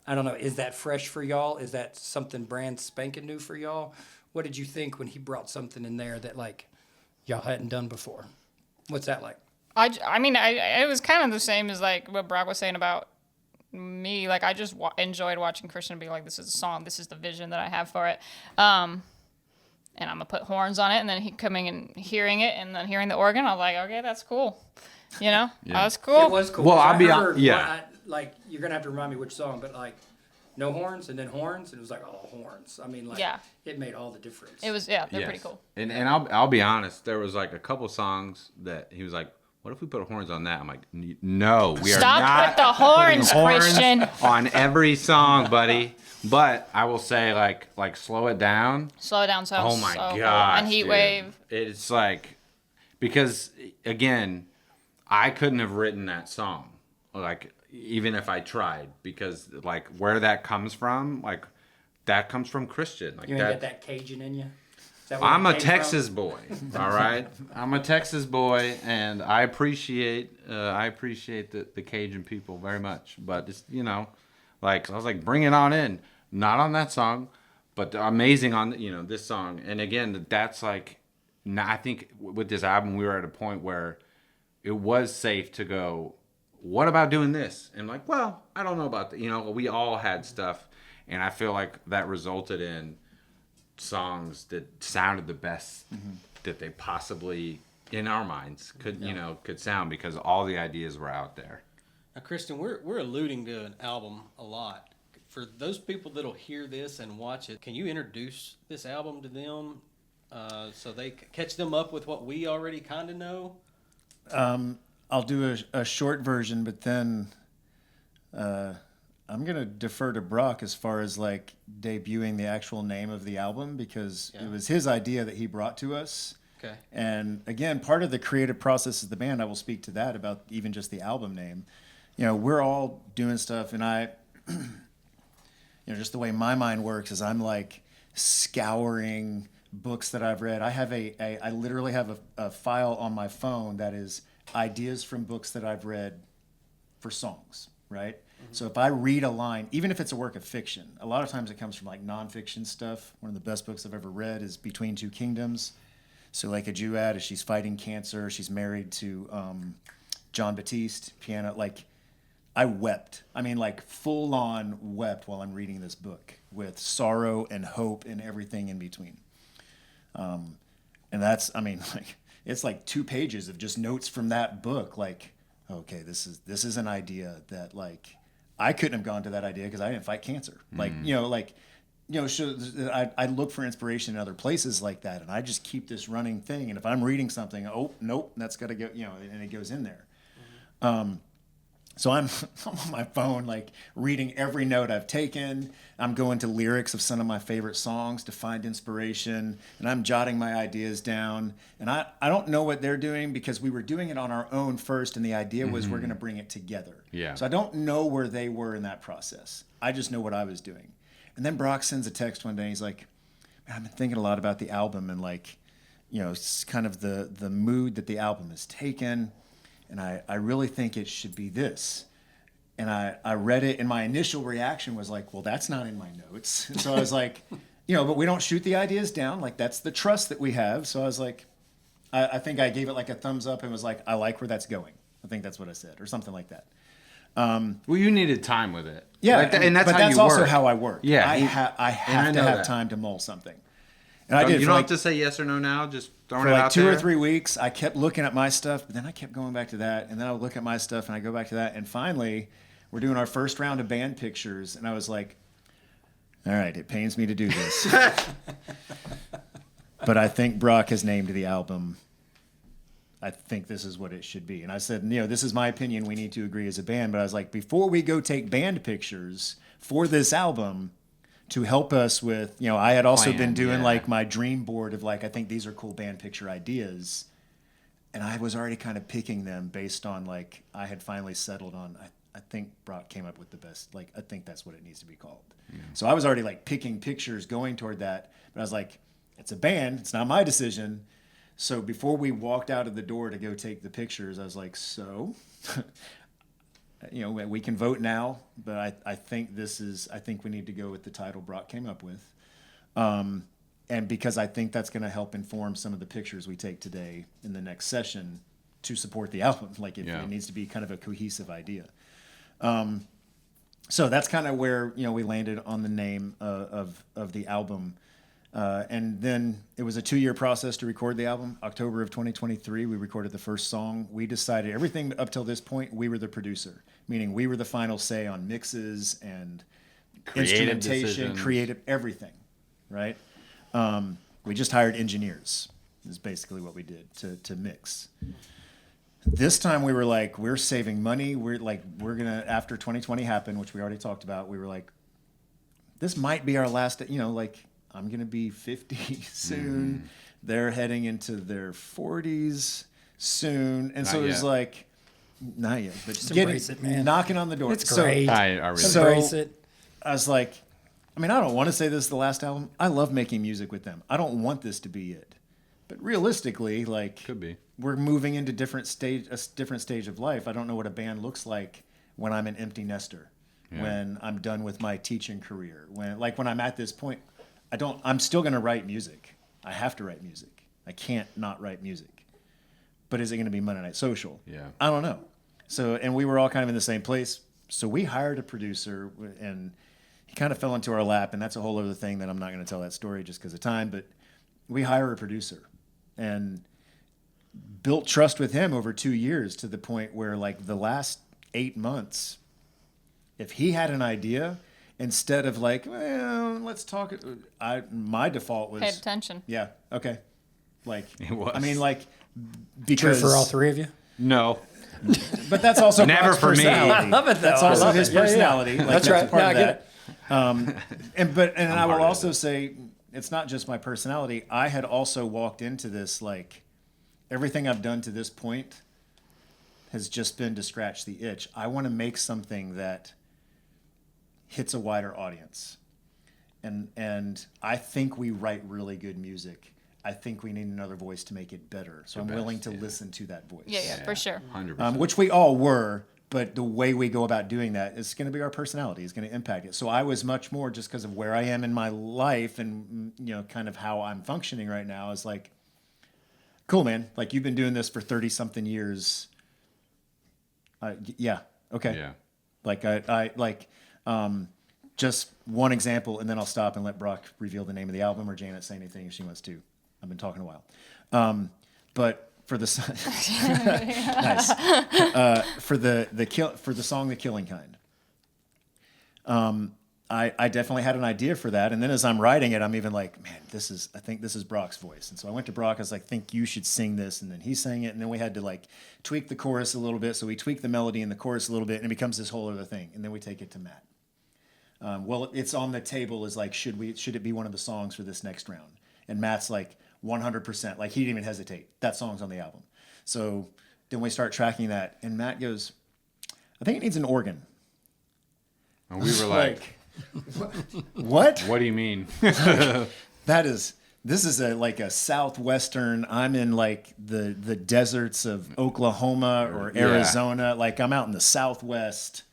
I don't know, is that fresh for y'all? Is that something brand spanking new for y'all? What did you think when he brought something in there that like y'all hadn't done before? What's that like? I mean, it was kind of the same as like what Brock was saying about me. Like I just enjoyed watching Christian be like, "This is a song. This is the vision that I have for it." And I'm gonna put horns on it, and then he coming and hearing it, and then hearing the organ. I'm like, "Okay, that's cool." That's cool. It was cool. Well, 'cause I'll be heard yeah. like you're gonna have to remind me which song, but like no horns and then horns, and it was like horns. I mean, like it made all the difference. It was they're pretty cool. And I'll be honest, there was like a couple songs that he was like, "What if we put horns on that?" I'm like, "No, we are Stop not with the horns, horns Christian." on every song, buddy." But I will say, like slow it down. Slow it down, so Oh my so cool. gosh, And Heat dude. Wave. It's like, because again, I couldn't have written that song, like even if I tried, because like where that comes from, like that comes from Christian. Like You ain't got that Cajun in you? Is that where I'm it a came Texas boy, all right. I'm a Texas boy, and I appreciate the Cajun people very much. But it's, like I was like, bring it on in. Not on that song, but amazing on this song. And again, that's like, I think with this album we were at a point where it was safe to go, what about doing this? And like, well, I don't know about that. We all had stuff, and I feel like that resulted in songs that sounded the best that they possibly, in our minds, could sound, because all the ideas were out there. Now, Kristen, we're alluding to an album a lot. For those people that'll hear this and watch it, can you introduce this album to them so they catch them up with what we already kind of know? I'll do a short version, but then I'm going to defer to Brock as far as like debuting the actual name of the album, because it was his idea that he brought to us. Okay. And again, part of the creative process of the band, I will speak to that about even just the album name. We're all doing stuff, and I, just the way my mind works is I'm like scouring books that I've read. I have I literally have a file on my phone that is ideas from books that I've read for songs, right? So if I read a line, even if it's a work of fiction, a lot of times it comes from like nonfiction stuff. One of the best books I've ever read is Between Two Kingdoms. Suleika Juad, as she's fighting cancer, she's married to John Baptiste, piano. Like, I wept. I mean, like full on wept while I'm reading this book, with sorrow and hope and everything in between. And that's, I mean, like, it's like 2 pages of just notes from that book. Like, okay, this is an idea that like I couldn't have gone to that idea because I didn't fight cancer. Like, I look for inspiration in other places like that, and I just keep this running thing. And if I'm reading something, oh nope, that's got to go, and it goes in there. So I'm on my phone, like reading every note I've taken. I'm going to lyrics of some of my favorite songs to find inspiration, and I'm jotting my ideas down. And I don't know what they're doing, because we were doing it on our own first, and the idea was we're going to bring it together. Yeah. So I don't know where they were in that process. I just know what I was doing. And then Brock sends a text one day. He's like, "Man, I've been thinking a lot about the album, and like, it's kind of the mood that the album has taken. And I really think it should be this." And I read it, and my initial reaction was like, well, that's not in my notes. And so I was like, but we don't shoot the ideas down. Like, that's the trust that we have. So I was like, I think I gave it like a thumbs up and was like, I like where that's going. I think that's what I said, or something like that. Well, you needed time with it. Yeah, like and that's but how that's you also work. how I work. Yeah, I have to know have that. time to mull something. And I did. You for don't like, have to say yes or no now. Just throwing for it like out 2 there. or 3 weeks, I kept looking at my stuff, but then I kept going back to that, and then I would look at my stuff, and I go back to that, and finally, we're doing our first round of band pictures, and I was like, all right, it pains me to do this, but I think Brock has named the album I think this is what it should be. And I said, this is my opinion. We need to agree as a band. But I was like, before we go take band pictures for this album to help us with, I had also been doing like my dream board of like, I think these are cool band picture ideas. And I was already kind of picking them based on like, I had finally settled on, I think Brock came up with the best, like, I think that's what it needs to be called. Yeah. So I was already like picking pictures going toward that. But I was like, it's a band. It's not my decision. So before we walked out of the door to go take the pictures, I was like, we can vote now, but I think I think we need to go with the title Brock came up with. And because I think that's going to help inform some of the pictures we take today in the next session to support the album. Like it needs to be kind of a cohesive idea. So that's kind of where, we landed on the name of the album. And then it was a 2-year process to record the album. October of 2023, we recorded the first song. We decided everything up till this point, we were the producer, meaning we were the final say on mixes and instrumentation, creative, everything, right? We just hired engineers is basically what we did to mix. This time we were like, we're saving money. We're gonna, after 2020 happened, which we already talked about, we were like, this might be our last, I'm going to be 50 soon. Mm. They're heading into their 40s soon. And so it was like, not yet, but just embrace it, man. Knocking on the door. It's great. Embrace it. I was like, I don't want to say this is the last album. I love making music with them. I don't want this to be it. But realistically, could be. We're moving into a different stage of life. I don't know what a band looks like when I'm an empty nester, when I'm done with my teaching career, when I'm at this point. I'm still going to write music. I have to write music. I can't not write music. But is it going to be Monday Night Social? Yeah. I don't know. So, and we were all kind of in the same place. So we hired a producer and he kind of fell into our lap. And that's a whole other thing that I'm not going to tell that story just because of time. But we hired a producer and built trust with him over 2 years to the point where the last 8 months, if he had an idea, instead of let's talk. My default was paid attention. Yeah. Okay. It was. Because true for all three of you. No. But that's also never Brock's for me. personality. I love it though. That's also his personality. That's that's right. part No, of I get that. And I will hard also at it. say it's not just my personality. I had also walked into this everything I've done to this point has just been to scratch the itch. I want to make something that hits a wider audience. And I think we write really good music. I think we need another voice to make it better. So I'm willing to listen to that voice. Yeah, for sure. 100%. Which we all were, but the way we go about doing that is going to be our personality. It's going to impact it. So I was much more just because of where I am in my life and, kind of how I'm functioning right now is cool, man. You've been doing this for 30 something years. Yeah. Okay. Yeah. Just one example, and then I'll stop and let Brock reveal the name of the album, or Janet say anything if she wants to. I've been talking a while, but for the nice for the song "The Killing Kind," I definitely had an idea for that, and then as I'm writing it, I'm even like, man, I think this is Brock's voice, and so I went to Brock. I was like, think you should sing this, and then he sang it, and then we had to tweak the chorus a little bit, so we tweaked the melody and the chorus a little bit, and it becomes this whole other thing, and then we take it to Matt. It's on the table is should it be one of the songs for this next round? And Matt's 100%, he didn't even hesitate. That song's on the album. So then we start tracking that, and Matt goes, I think it needs an organ. And we were like, what? What do you mean? This is a southwestern. I'm in the deserts of Oklahoma or Arizona. I'm out in the Southwest.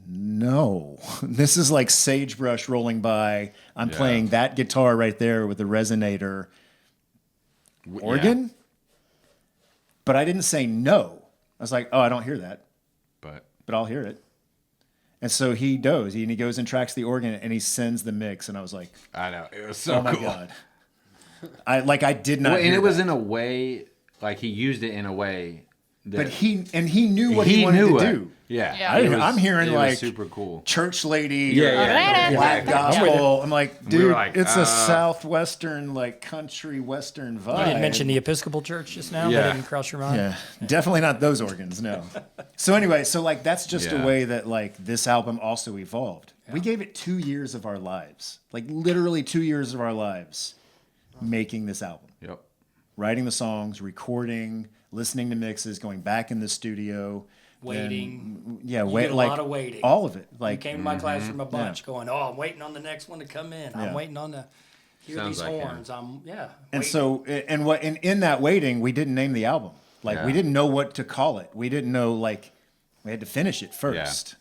No, this is sagebrush rolling by. I'm playing that guitar right there with the resonator. Organ? Yeah. But I didn't say no. I was like, oh, I don't hear that. But I'll hear it. And so he does. He goes and tracks the organ and he sends the mix. And I was like, I know. It was so cool. Oh my God. I did not. Well, and hear it was that. in a way, he used it in a way but he knew what he wanted knew to it. do. Yeah, Yeah. I'm hearing it was like super cool. church lady, Yeah, or yeah, black exactly. gospel. I'm like, we dude, were like, it's a southwestern, like country western vibe. You didn't mention the Episcopal Church just now. Yeah. That didn't cross your mind. Yeah, definitely not those organs. No. So anyway, so like that's just a Yeah. way that like this album also evolved. We gave it 2 years of our lives, like literally 2 years of our lives, making this album, Yep. writing the songs, recording, listening to mixes, going back in the studio, Waiting. yeah, You wait, did a like lot of waiting. all of it, You like came to my classroom a bunch, going, "Oh, I'm waiting on the next one to come in. I'm Yeah. waiting on the hear Sounds these like him. horns. I'm And waiting." so, and what in that waiting, we didn't name the album. Like we Yeah. didn't know what to call it. We didn't know like we had to finish it first.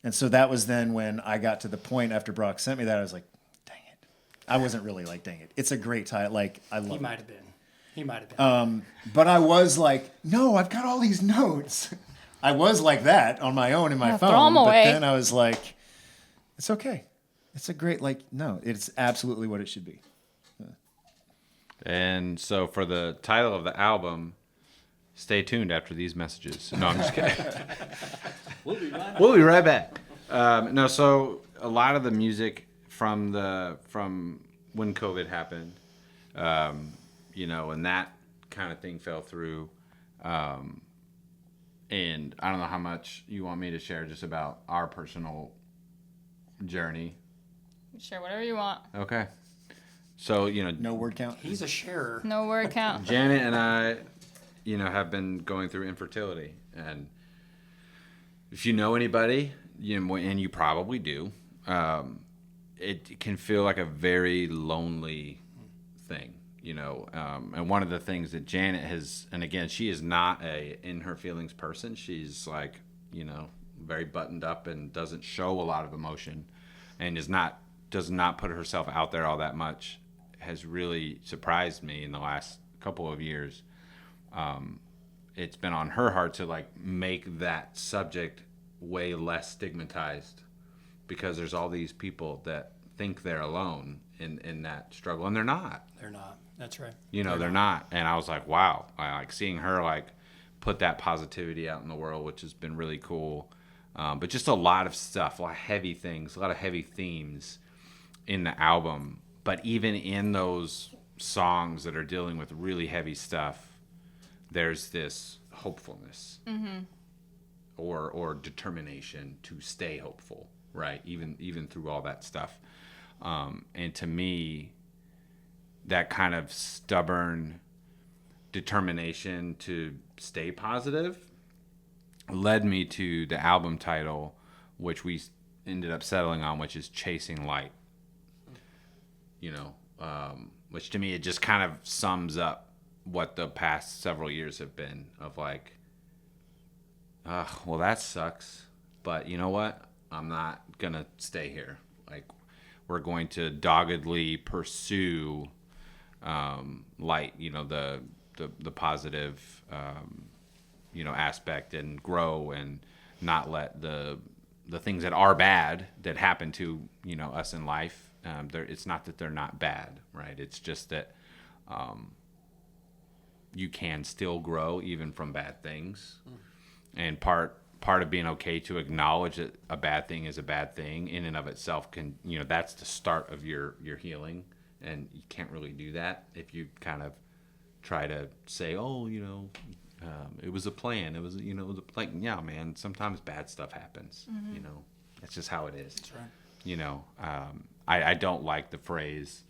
And so that was then when I got to the point after Brock sent me that I was like, dang it. I wasn't really like, dang it. It's a great title. Like I He love might it. have been. He might have been. But I was like, no, I've got all these notes. I was like that on my own in my Yeah, phone. throw 'em but away. then I was like, it's okay. It's a great no, it's absolutely what it should be. And so for the title of the album, stay tuned after these messages. No, I'm just kidding. We'll be right back. No, so a lot of the music from when COVID happened, and that kind of thing fell through. And I don't know how much you want me to share just about our personal journey. Share whatever you want. Okay. So, No word count. He's a sharer. No word count. Janet and I, have been going through infertility. And if you know anybody, and you probably do, it can feel like a very lonely thing, and one of the things that Janet has, and again, she is not a in her feelings person. She's like, very buttoned up and doesn't show a lot of emotion and does not put herself out there all that much, has really surprised me in the last couple of years. It's been on her heart to like make that subject way less stigmatized, because there's all these people that think they're alone in that struggle, and they're not. They're not. That's right. They're not. And I was like, wow, I like seeing her like put that positivity out in the world, which has been really cool. But just a lot of stuff, a lot of heavy things, a lot of heavy themes in the album. But even in those songs that are dealing with really heavy stuff, there's this hopefulness or determination to stay hopeful, right? Even through all that stuff. And to me, that kind of stubborn determination to stay positive led me to the album title, which we ended up settling on, which is Chasing Light. Which to me, it just kind of sums up what the past several years have been of like, well, that sucks, but you know what? I'm not going to stay here. Like, we're going to doggedly pursue light, the positive, aspect, and grow, and not let the things that are bad that happen to, us in life. It's not that they're not bad, right? It's just that you can still grow even from bad things. And part of being okay to acknowledge that a bad thing is a bad thing in and of itself can, that's the start of your healing. And you can't really do that if you kind of try to say, oh, it was a plan. It was, it was like, yeah, man, sometimes bad stuff happens. That's just how it is. That's right. I don't like the phrase,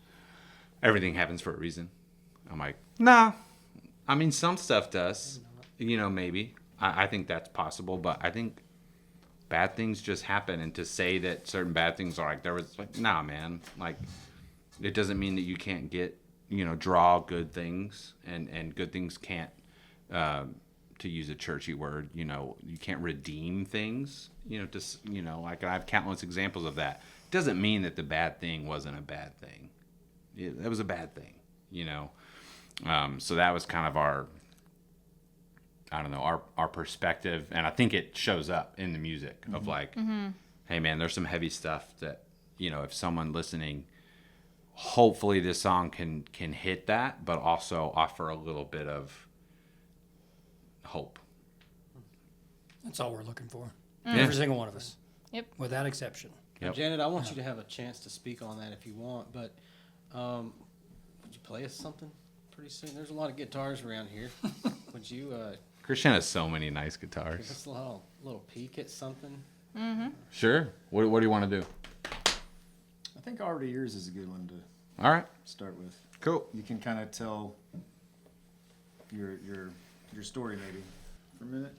everything happens for a reason. I'm like, nah. I mean, some stuff does, maybe. I think that's possible, but I think bad things just happen. And to say that certain bad things are like, there was like, nah, man. Like, it doesn't mean that you can't get, draw good things, and good things can't, to use a churchy word, you can't redeem things, like I have countless examples of that. It doesn't mean that the bad thing wasn't a bad thing. It was a bad thing, so that was kind of our perspective. And I think it shows up in the music of like, hey man, there's some heavy stuff that, if someone listening, hopefully this song can hit that, but also offer a little bit of hope. That's all we're looking for. Yeah. Every single one of us. Yep. Without exception. Yep. Janet, I want you to have a chance to speak on that if you want, but would you play us something pretty soon? There's a lot of guitars around here. Would you Christian has so many nice give guitars. us a little peek at something? Sure. What do you want to do? I think Already Yours is a good one to All right. start with. Cool. You can kind of tell your story maybe for a minute.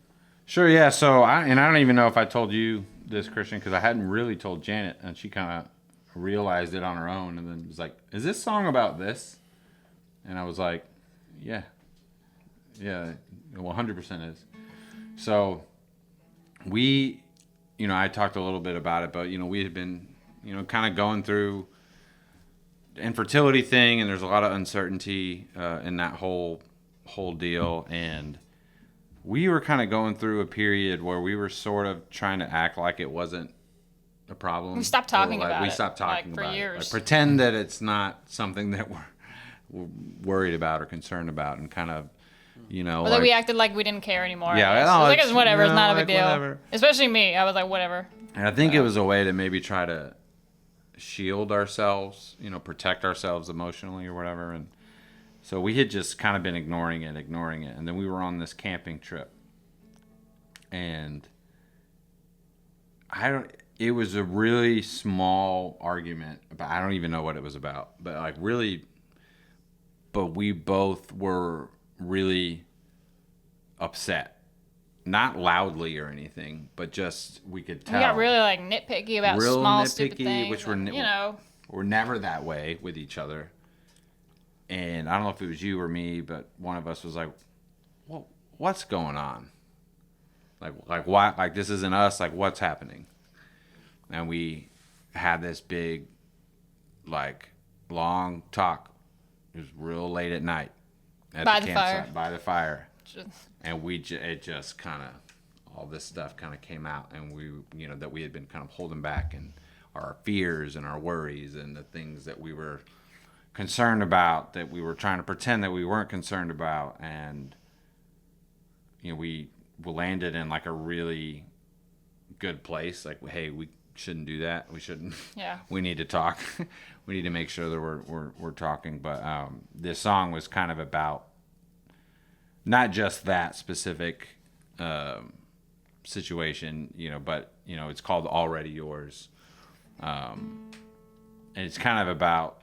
Sure, yeah. So, I don't even know if I told you this, Christian, because I hadn't really told Janet, and she kind of realized it on her own, and then was like, "Is this song about this?" And I was like, "Yeah, 100% is." So, I talked a little bit about it, but we had been, kind of going through infertility thing, and there's a lot of uncertainty in that whole deal, and we were kind of going through a period where we were sort of trying to act like it wasn't a problem. We stopped talking about it. We stopped talking for about years. it. Like, pretend that it's not something that we're worried about or concerned about, and kind of, Or that we acted like we didn't care anymore. Yeah, I guess. no, It was like, it's- it's whatever. It's not a like, big deal. whatever. Especially me. I was like, whatever. And I think it was a way to maybe try to shield ourselves, protect ourselves emotionally or whatever. And so we had just kind of been ignoring it. And then we were on this camping trip. And it was a really small argument, but I don't even know what it was about. But we both were really upset. Not loudly or anything, but just we could tell. We got really like nitpicky about Real small nitpicky, stupid things. which we're we're never that way with each other. And I don't know if it was you or me, but one of us was like, "Well, what's going on? Like why? Like this isn't us. Like what's happening?" And we had this big, long talk. It was real late at night at By the the campsite, fire. by the fire. And it just kind of, all this stuff kind of came out, and we, that we had been kind of holding back, and our fears and our worries and the things that we were concerned about, that we were trying to pretend that we weren't concerned about. And, we landed in like a really good place. Like, hey, we shouldn't do that. We shouldn't. Yeah. We need to talk. We need to make sure that we're talking. But this song was kind of about not just that specific situation, but it's called Already Yours, and it's kind of about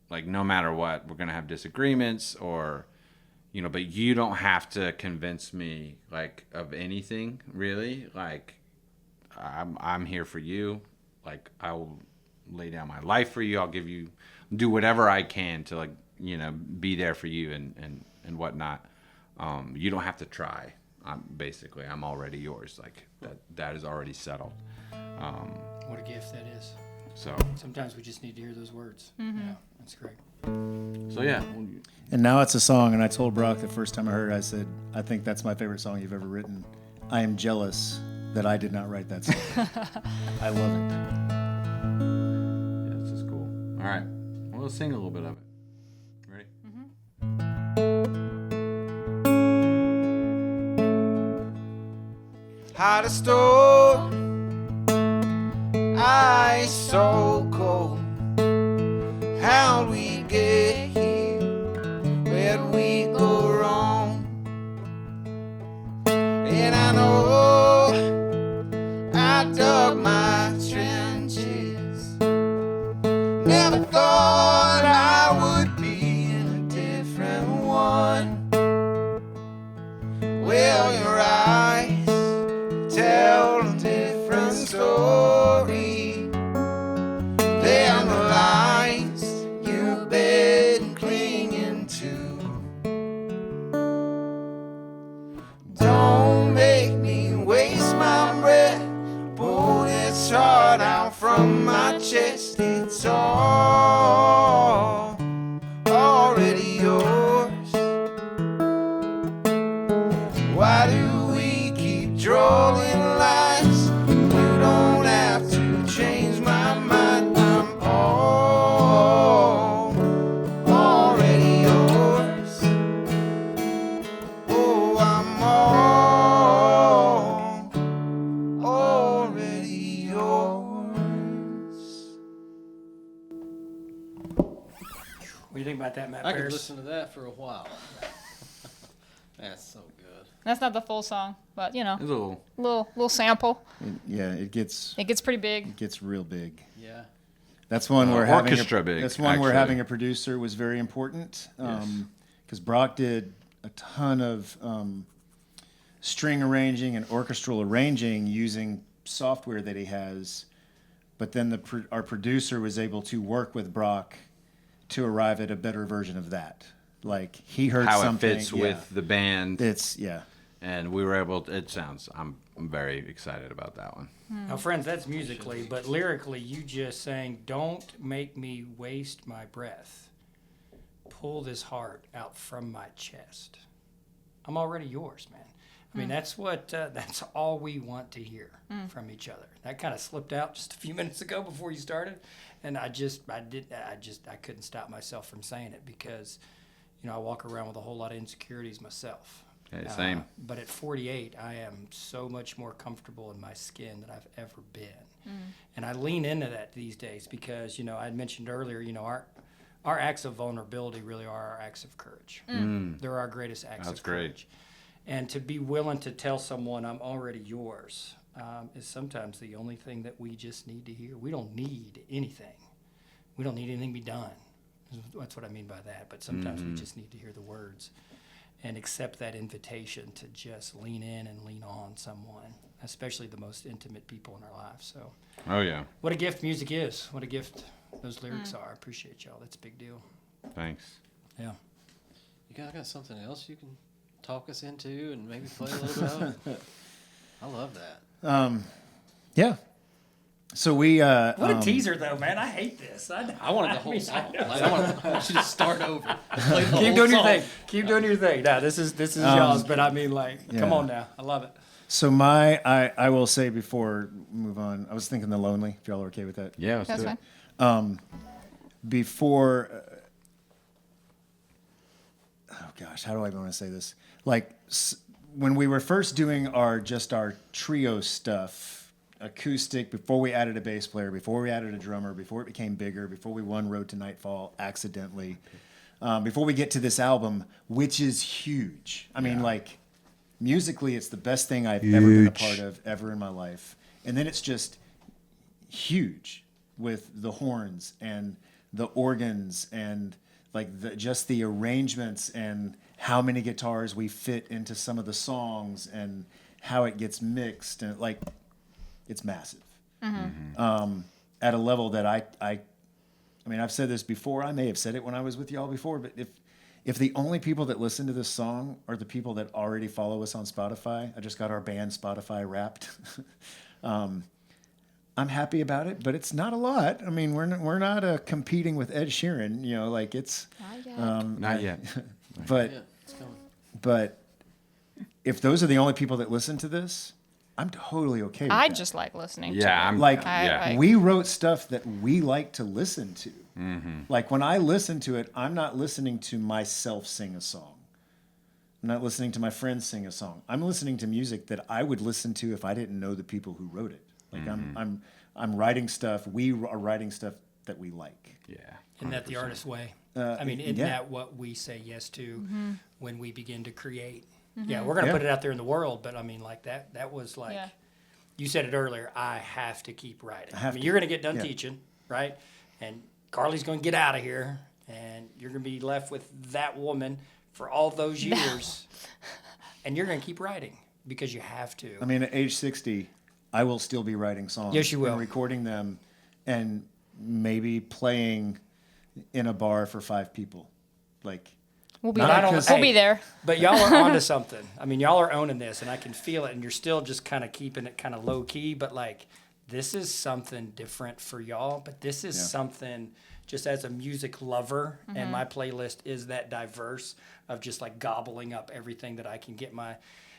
like no matter what, we're gonna have disagreements, or but you don't have to convince me like of anything really. Like I'm here for you. Like I will lay down my life for you. I'll do whatever I can to like be there for you and whatnot. You don't have to try. I'm already yours. Like that is already settled. What a gift that is. So Sometimes we just need to hear those words. Yeah, that's great. yeah. And now it's a song, and I told Brock the first time I heard it, I said, I think that's my favorite song you've ever written. I am jealous that I did not write that song. I love it. Yeah, this is cool. All right. Well, let's sing a little bit of it. Ready? Hot as stove, ice so cold. How'd we get here? Where'd we go wrong? And I know I dug my trenches. Never thought I would be in a different one. Well, your eyes tell a different story than the lines you've been clinging to. about that, Matt I could Paris? listen to that for a while. That's so good. That's not the full song, but you know, It's a little. little sample. Yeah, it gets Pretty big. real big. Yeah. That's one where having orchestra big, That's one where actually. having a producer was very important. Because Brock did a ton of string arranging and orchestral arranging using software that he has, but then our producer was able to work with Brock to arrive at a better version of that. Like he heard How something. it fits with the band. And we were able to, I'm very excited about that one. Now, friends, that's musically, but lyrically, you just saying, "Don't make me waste my breath. Pull this heart out from my chest. I'm already yours, man." I mean, that's all we want to hear from each other. That kind of slipped out just a few minutes ago before you started, and I couldn't stop myself from saying it because, you know, I walk around with a whole lot of insecurities myself. Okay, same. But at 48, I am so much more comfortable in my skin than I've ever been. And I lean into that these days because, you know, I had mentioned earlier, you know, our acts of vulnerability really are our acts of courage. They're our greatest acts That's of courage. And to be willing to tell someone I'm already yours is sometimes the only thing that we just need to hear. We don't need anything. We don't need anything to be done. That's what I mean by that. But sometimes we just need to hear the words and accept that invitation to just lean in and lean on someone, especially the most intimate people in our lives. So, Oh, yeah. what a gift music is. What a gift those lyrics are. I appreciate y'all. That's a big deal. Thanks. Yeah. You guys got something else you can talk us into and maybe play a little bit of? I love that. yeah. So we What a teaser, though, man. I hate this. I wanted the whole song. Like, I want you to start over. Play the Keep whole doing your song. thing. Keep doing your thing. Now, this is y'all's, but I mean, like, come on now. I love it. So I will say before we move on, I was thinking The Lonely, if y'all are okay with that. Yeah, let's That's do it. fine. Before, oh gosh, how do I want to say this? Like when we were first doing our trio stuff, acoustic, before we added a bass player, before we added a drummer, before it became bigger, before we won Road to Nightfall accidentally, before we get to this album, which is huge. I mean, like, musically, it's the best thing I've ever been a part of ever in my life. And then it's just huge with the horns and the organs and like just the arrangements and how many guitars we fit into some of the songs and how it gets mixed and like it's massive. At a level that I mean, I've said this before. I may have said it when I was with y'all before, but if the only people that listen to this song are the people that already follow us on Spotify, I just got our band Spotify Wrapped. I'm happy about it, but it's not a lot. I mean, we're not competing with Ed Sheeran, you know, like it's Not yet. but Yeah, it's coming. but if those are the only people that listen to this, I'm totally okay with I that. just like listening to Yeah, it. I'm Like, yeah. I- we wrote stuff that we like to listen to. Like when I listen to it, I'm not listening to myself sing a song. I'm not listening to my friends sing a song. I'm listening to music that I would listen to if I didn't know the people who wrote it. Like I'm writing stuff. We are writing stuff that we like. Yeah. Isn't that the artist way? I mean, isn't yeah. that what we say yes to when we begin to create? Yeah, we're going to put it out there in the world, but I mean, like that was like, Yeah. you said it earlier, I have to keep writing. I have mean, to. you're going to get done Yeah. teaching, right? And Carly's going to get out of here, and you're going to be left with that woman for all those years, and you're going to keep writing because you have to. I mean, at age 60, I will still be writing songs. Yes, you will. And recording them and maybe playing in a bar for 5 people. Like, We'll be But I there. don't- We'll hey. be there. But y'all are onto something. I mean, y'all are owning this, and I can feel it, and you're still just kind of keeping it kind of low key. But like, this is something different for y'all. But this is something just as a music lover, and my playlist is that diverse of just like gobbling up everything that I can get my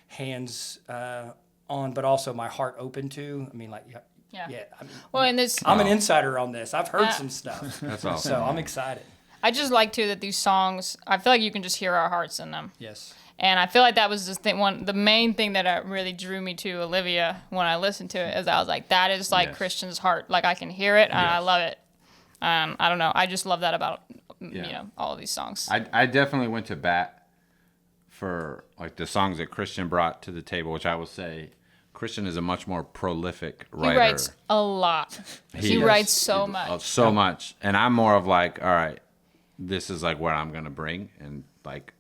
hands on, but also my heart open to. I mean, like, Yeah. I mean, Well, and this, I'm an insider on this. I've heard Yeah. some stuff, That's awesome. so I'm excited. I just like too that these songs, I feel like you can just hear our hearts in them. Yes. And I feel like that was just the main thing that really drew me to Olivia when I listened to it, is I was like, that is like Yes. Christian's heart. Like I can hear it and I Yes. love it. I don't know. I just love that about all of these songs. I definitely went to bat for like the songs that Christian brought to the table, which I will say Christian is a much more prolific writer. He writes a lot. He writes so much. So much. And I'm more of like, all right, this is like what I'm going to bring. And like,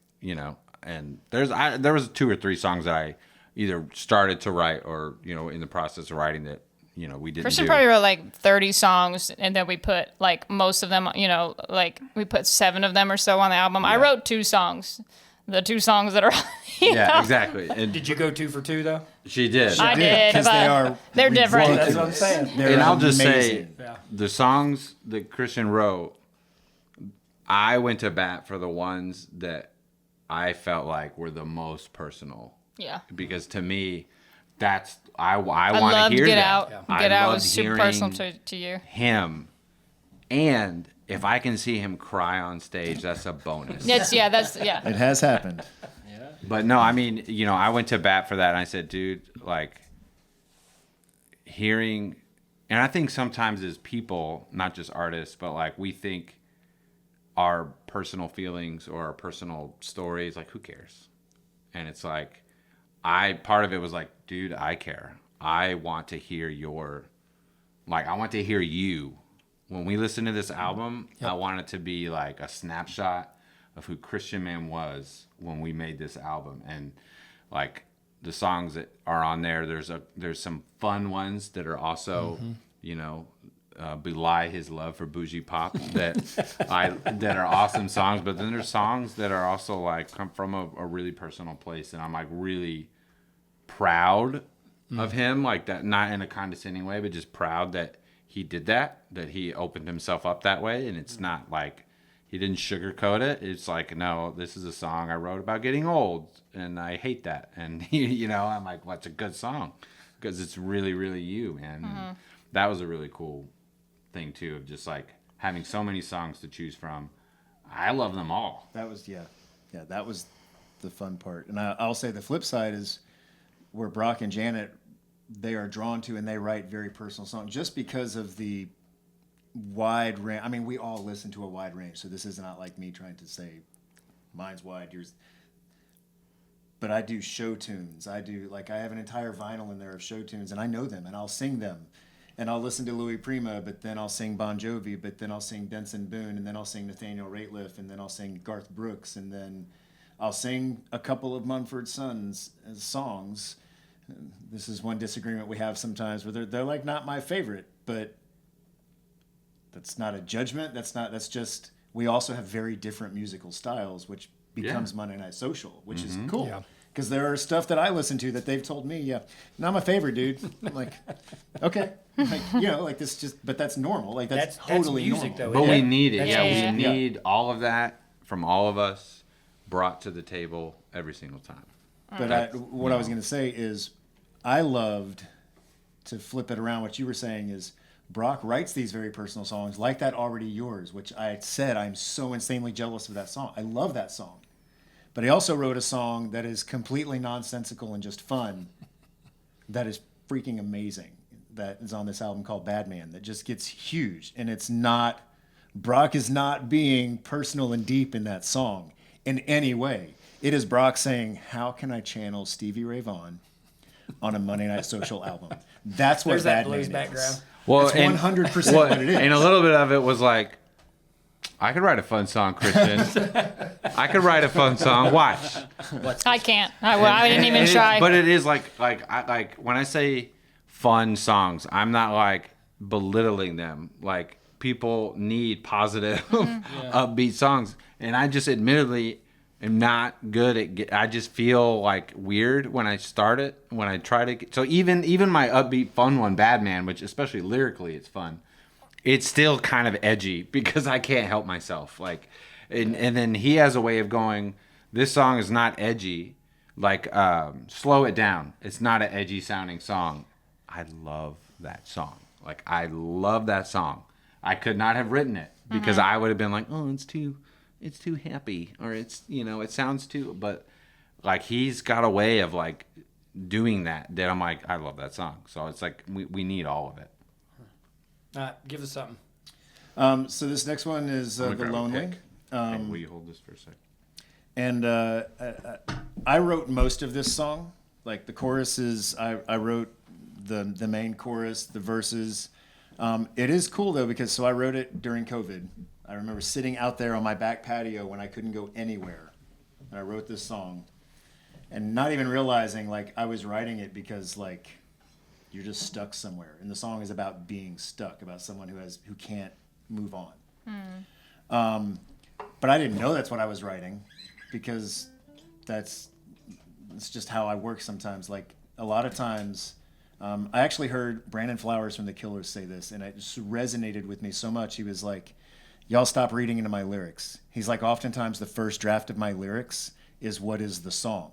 and there was 2 or 3 songs that I either started to write or, in the process of writing that, we didn't Christian do. probably wrote like 30 songs, and then we put like most of them, like we put 7 of them or so on the album. I wrote 2 songs. The 2 songs that are Yeah, exactly. And Did you go 2 for 2 though? she did. I did, because but they're different. That's what I'm saying. They're And I'll just say, amazing. Yeah. the songs that Christian wrote, I went to bat for the ones that I felt like were the most personal. Yeah. Because to me, that's I want to loved hear Get that. Out. I Get Out loved was super hearing personal to you. him, and if I can see him cry on stage, that's a bonus. That's It has happened. But no, I mean, I went to bat for that, and I said, dude, like, hearing, and I think sometimes as people, not just artists, but like we think our personal feelings or our personal stories, like, who cares? And it's like, part of it was like, dude, I care. I want to hear I want to hear you. When we listen to this album, I want it to be like a snapshot of who Christian Mann was when we made this album. And like the songs that are on there, there's some fun ones that are also, belie his love for bougie pop that are awesome songs. But then there's songs that are also like come from a really personal place. And I'm like really proud of him, like that, not in a condescending way, but just proud that he did that he opened himself up that way. And it's not like he didn't sugarcoat it. It's like, no, this is a song I wrote about getting old and I hate that. And, I'm like, well, it's a good song because it's really, really you, man. And that was a really cool thing too, of just like having so many songs to choose from. I love them all. That was, that was the fun part. And I'll say the flip side is where Brock and Janet, they are drawn to and they write very personal songs just because of the wide range. I mean, we all listen to a wide range, so this is not like me trying to say mine's wide, yours. But I do show tunes. I have an entire vinyl in there of show tunes, and I know them, and I'll sing them. And I'll listen to Louis Prima, but then I'll sing Bon Jovi, but then I'll sing Benson Boone, and then I'll sing Nathaniel Rateliff, and then I'll sing Garth Brooks, and then I'll sing a couple of Mumford Sons songs. This is one disagreement we have sometimes where they're like not my favorite, but that's not a judgment. That's just, we also have very different musical styles, which becomes Monday Night Social, which is cool. Yeah. Because there are stuff that I listen to that they've told me, not my favorite, dude. I'm like, okay. Like this just, but that's normal. Like that's totally music, normal. though. But we need it. That's We need all of that from all of us brought to the table every single time. But what I was going to say is I loved, to flip it around, what you were saying is Brock writes these very personal songs like that Already Yours, which I said I'm so insanely jealous of that song. I love that song. But he also wrote a song that is completely nonsensical and just fun that is freaking amazing, that is on this album called Bad Man, that just gets huge. And it's not, Brock is not being personal and deep in that song in any way. It is Brock saying, how can I channel Stevie Ray Vaughan on a Monday Night Social album? That's what There's that Bad blues Man background. is. Well, That's 100% what it is. And a little bit of it was like, I could write a fun song, Christian. I could write a fun song. Watch. I can't. I didn't even try. But it is like when I say fun songs, I'm not like belittling them. Like people need positive, upbeat songs, and I just admittedly am not good at. I just feel like weird when I start it. When I try to. So even my upbeat, fun one, Bad Man, which especially lyrically, it's fun. It's still kind of edgy because I can't help myself. Like, and then he has a way of going, this song is not edgy. Like, slow it down. It's not an edgy sounding song. I love that song. Like, I love that song. I could not have written it because I would have been like, oh, it's too happy, or it's, it sounds too, but like he's got a way of like doing that I'm like, I love that song. So it's like, we need all of it. Give us something. So this next one is The grab a Lonely. pick. Will you hold this for a sec? And I wrote most of this song. Like the choruses, I wrote the main chorus, the verses. It is cool though because I wrote it during COVID. I remember sitting out there on my back patio when I couldn't go anywhere, and I wrote this song, and not even realizing like I was writing it because like you're just stuck somewhere, and the song is about being stuck, about someone who can't move on. But I didn't know that's what I was writing because it's just how I work sometimes. Like a lot of times, I actually heard Brandon Flowers from The Killers say this, and it just resonated with me so much. He was like, y'all stop reading into my lyrics. He's like, oftentimes the first draft of my lyrics is what is the song.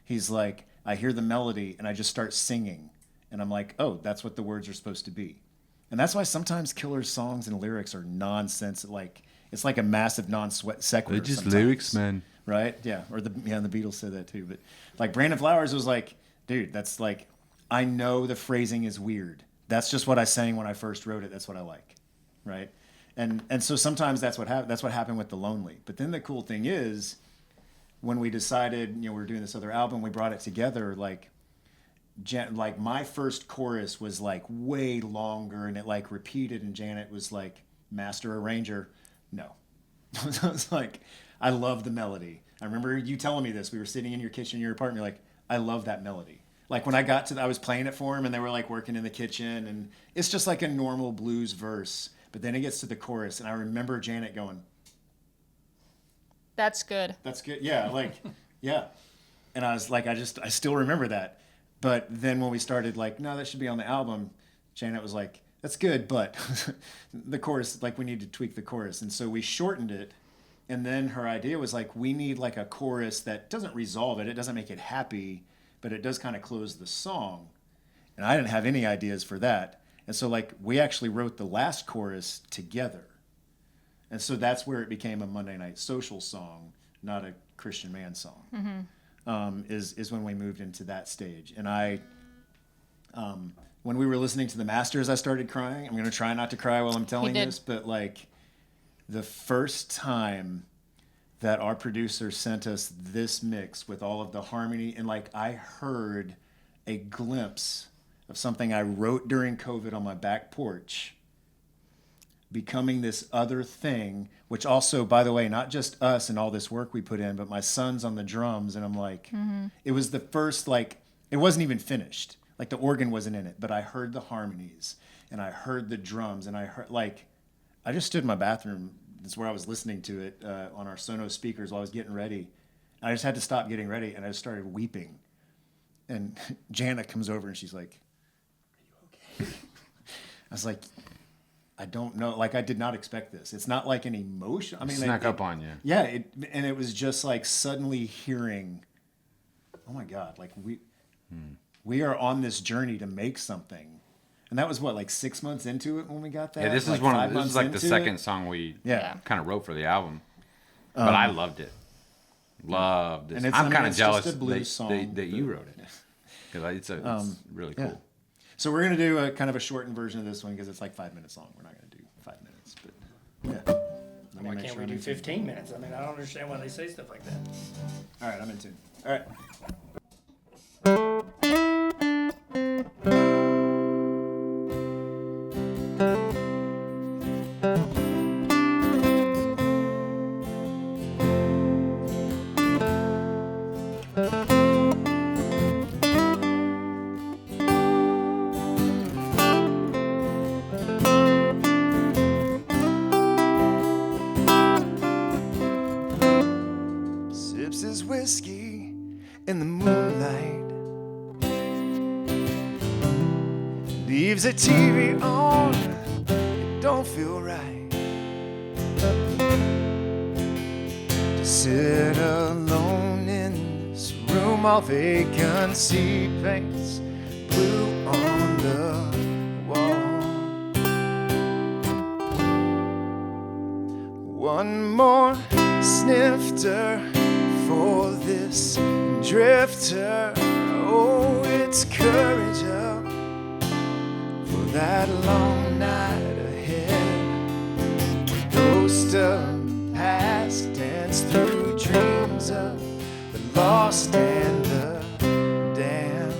He's like, I hear the melody and I just start singing. And I'm like, oh, that's what the words are supposed to be. And that's why sometimes Killers songs and lyrics are nonsense. Like, it's like a massive non-sequitur. They're just sometimes. lyrics, man. Right? Yeah. Or the Beatles said that too. But like Brandon Flowers was like, dude, that's like, I know the phrasing is weird. That's just what I sang when I first wrote it. That's what I like. Right? And so sometimes that's what happened with The Lonely. But then the cool thing is, when we decided, we were doing this other album, we brought it together. Like my first chorus was like way longer, and it like repeated. And Janet was like, master arranger. No, I was like, I love the melody. I remember you telling me this. We were sitting in your kitchen in your apartment. You're like, I love that melody. Like when I got to, I was playing it for him, and they were like working in the kitchen, and it's just like a normal blues verse. But then it gets to the chorus, and I remember Janet going, That's good. That's good. Yeah, like, yeah. And I was like, I still remember that. But then when we started, like, no, that should be on the album, Janet was like, that's good, but the chorus, like, we need to tweak the chorus. And so we shortened it. And then her idea was like, we need like a chorus that doesn't resolve it. It doesn't make it happy, but it does kind of close the song. And I didn't have any ideas for that. And so, like, we actually wrote the last chorus together. And so that's where it became a Monday Night Social song, not a Christian Mann song, is when we moved into that stage. And when we were listening to the masters, I started crying. I'm going to try not to cry while I'm telling this, but, like, the first time that our producer sent us this mix with all of the harmony, and, like, I heard a glimpse of something I wrote during COVID on my back porch becoming this other thing, which also, by the way, not just us and all this work we put in, but my son's on the drums. And I'm like, It was the first, like, it wasn't even finished. Like the organ wasn't in it, but I heard the harmonies and I heard the drums, and I heard, like, I just stood in my bathroom. That's where I was listening to it on our Sonos speakers while I was getting ready. I just had to stop getting ready, and I just started weeping. And Jana comes over and she's like, I was like, I don't know. Like, I did not expect this. It's not like an emotion. I mean, snuck up on you. Yeah. And it was just like suddenly hearing, oh my God, like we are on this journey to make something. And that was what, like 6 months into it when we got that? Yeah, this like is like the second song we kind of wrote for the album. But I loved it. Loved it. And I'm kind of it's jealous just a blues song, that you wrote it. Because it's really cool. Yeah. So we're going to do a kind of a shortened version of this one because it's like 5 minutes long. We're not going to do 5 minutes, but yeah. Let me Why make can't sure we I'm do in tune. 15 minutes? I mean, I don't understand why they say stuff like that. All right, I'm in tune. All right. Sips his whiskey in the moonlight, leaves the TV on, it don't feel right to sit alone in this room. All vacancy paints blue on the wall. One more snifter for this drifter. Oh, it's courage up for that long night ahead. Ghost of the past dance through dreams of the lost and the damned.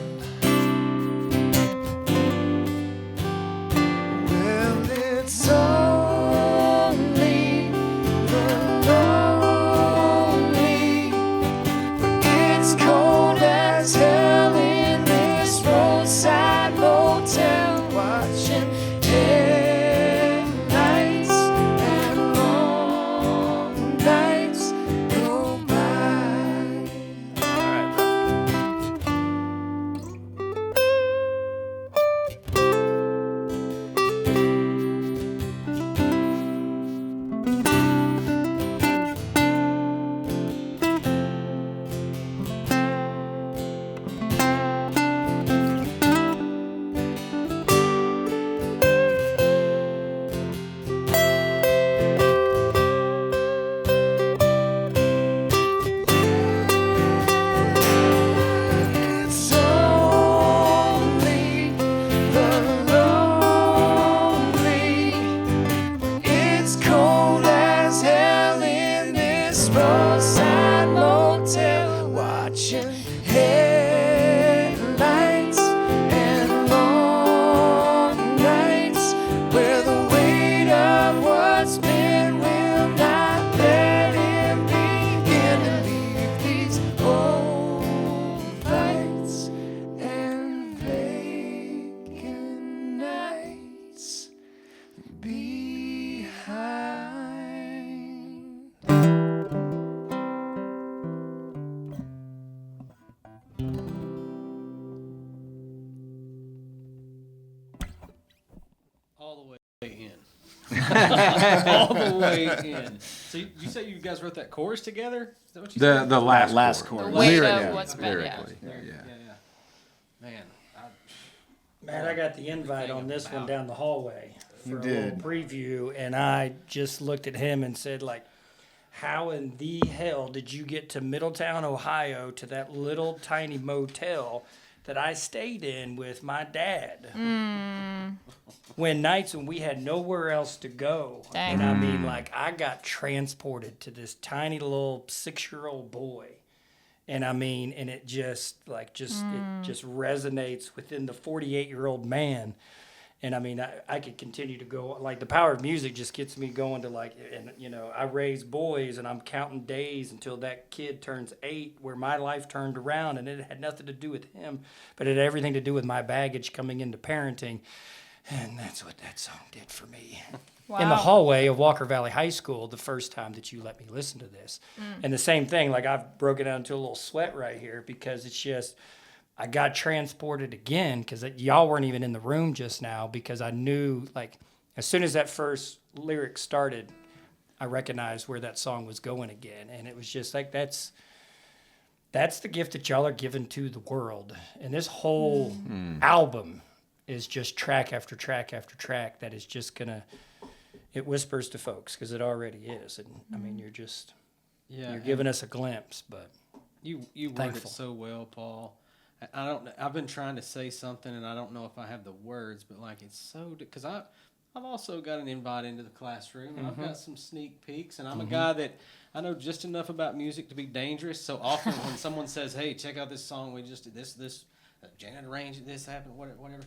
Well, it's only the lonely, but it's cold as hell in this roadside motel, watching headlights and long nights go by. It's only the lonely. It's cold as hell in this roadside motel, watching headlights and long nights where the weight of what's been will not let him begin to leave these old fights and vacant nights behind. All the way in. All the way in. So you say you guys wrote that chorus together? Is that what you said? The last chorus. chorus. The weight Lyrically, of what's been, yeah. lyrically, yeah. Man, Man, I got the invite on this one down the hallway You for a did. little preview, and I just looked at him and said, like, how in the hell did you get to Middletown, Ohio, to that little tiny motel that I stayed in with my dad? When nights when we had nowhere else to go. Dang. And I mean, like, I got transported to this tiny little 6-year-old boy. And I mean, and it just it just resonates within the 48-year-old man. And I mean, I could continue to go, like, the power of music just gets me going to, like, and, you know, I raise boys and I'm counting days until that kid turns 8, where my life turned around, and it had nothing to do with him, but it had everything to do with my baggage coming into parenting. And that's what that song did for me. In the Wow. hallway of Walker Valley High School, the first time that you let me listen to this. And the same thing, like, I've broken out into a little sweat right here because it's just, I got transported again because y'all weren't even in the room just now, because I knew, like, as soon as that first lyric started, I recognized where that song was going again. And it was just like, that's the gift that y'all are giving to the world. And this whole album is just track after track after track that is just gonna, it whispers to folks, because it already is. And I mean, you're yeah. you're giving us a glimpse, but You worded it Thankful. so well, Paul. I don't. I've been trying to say something, and I don't know if I have the words, but like, it's so, because I've also got an invite into the classroom, and I've got some sneak peeks, and I'm a guy that I know just enough about music to be dangerous. So often when someone says, "Hey, check out this song we just did, this Janet arranged this happened, whatever,"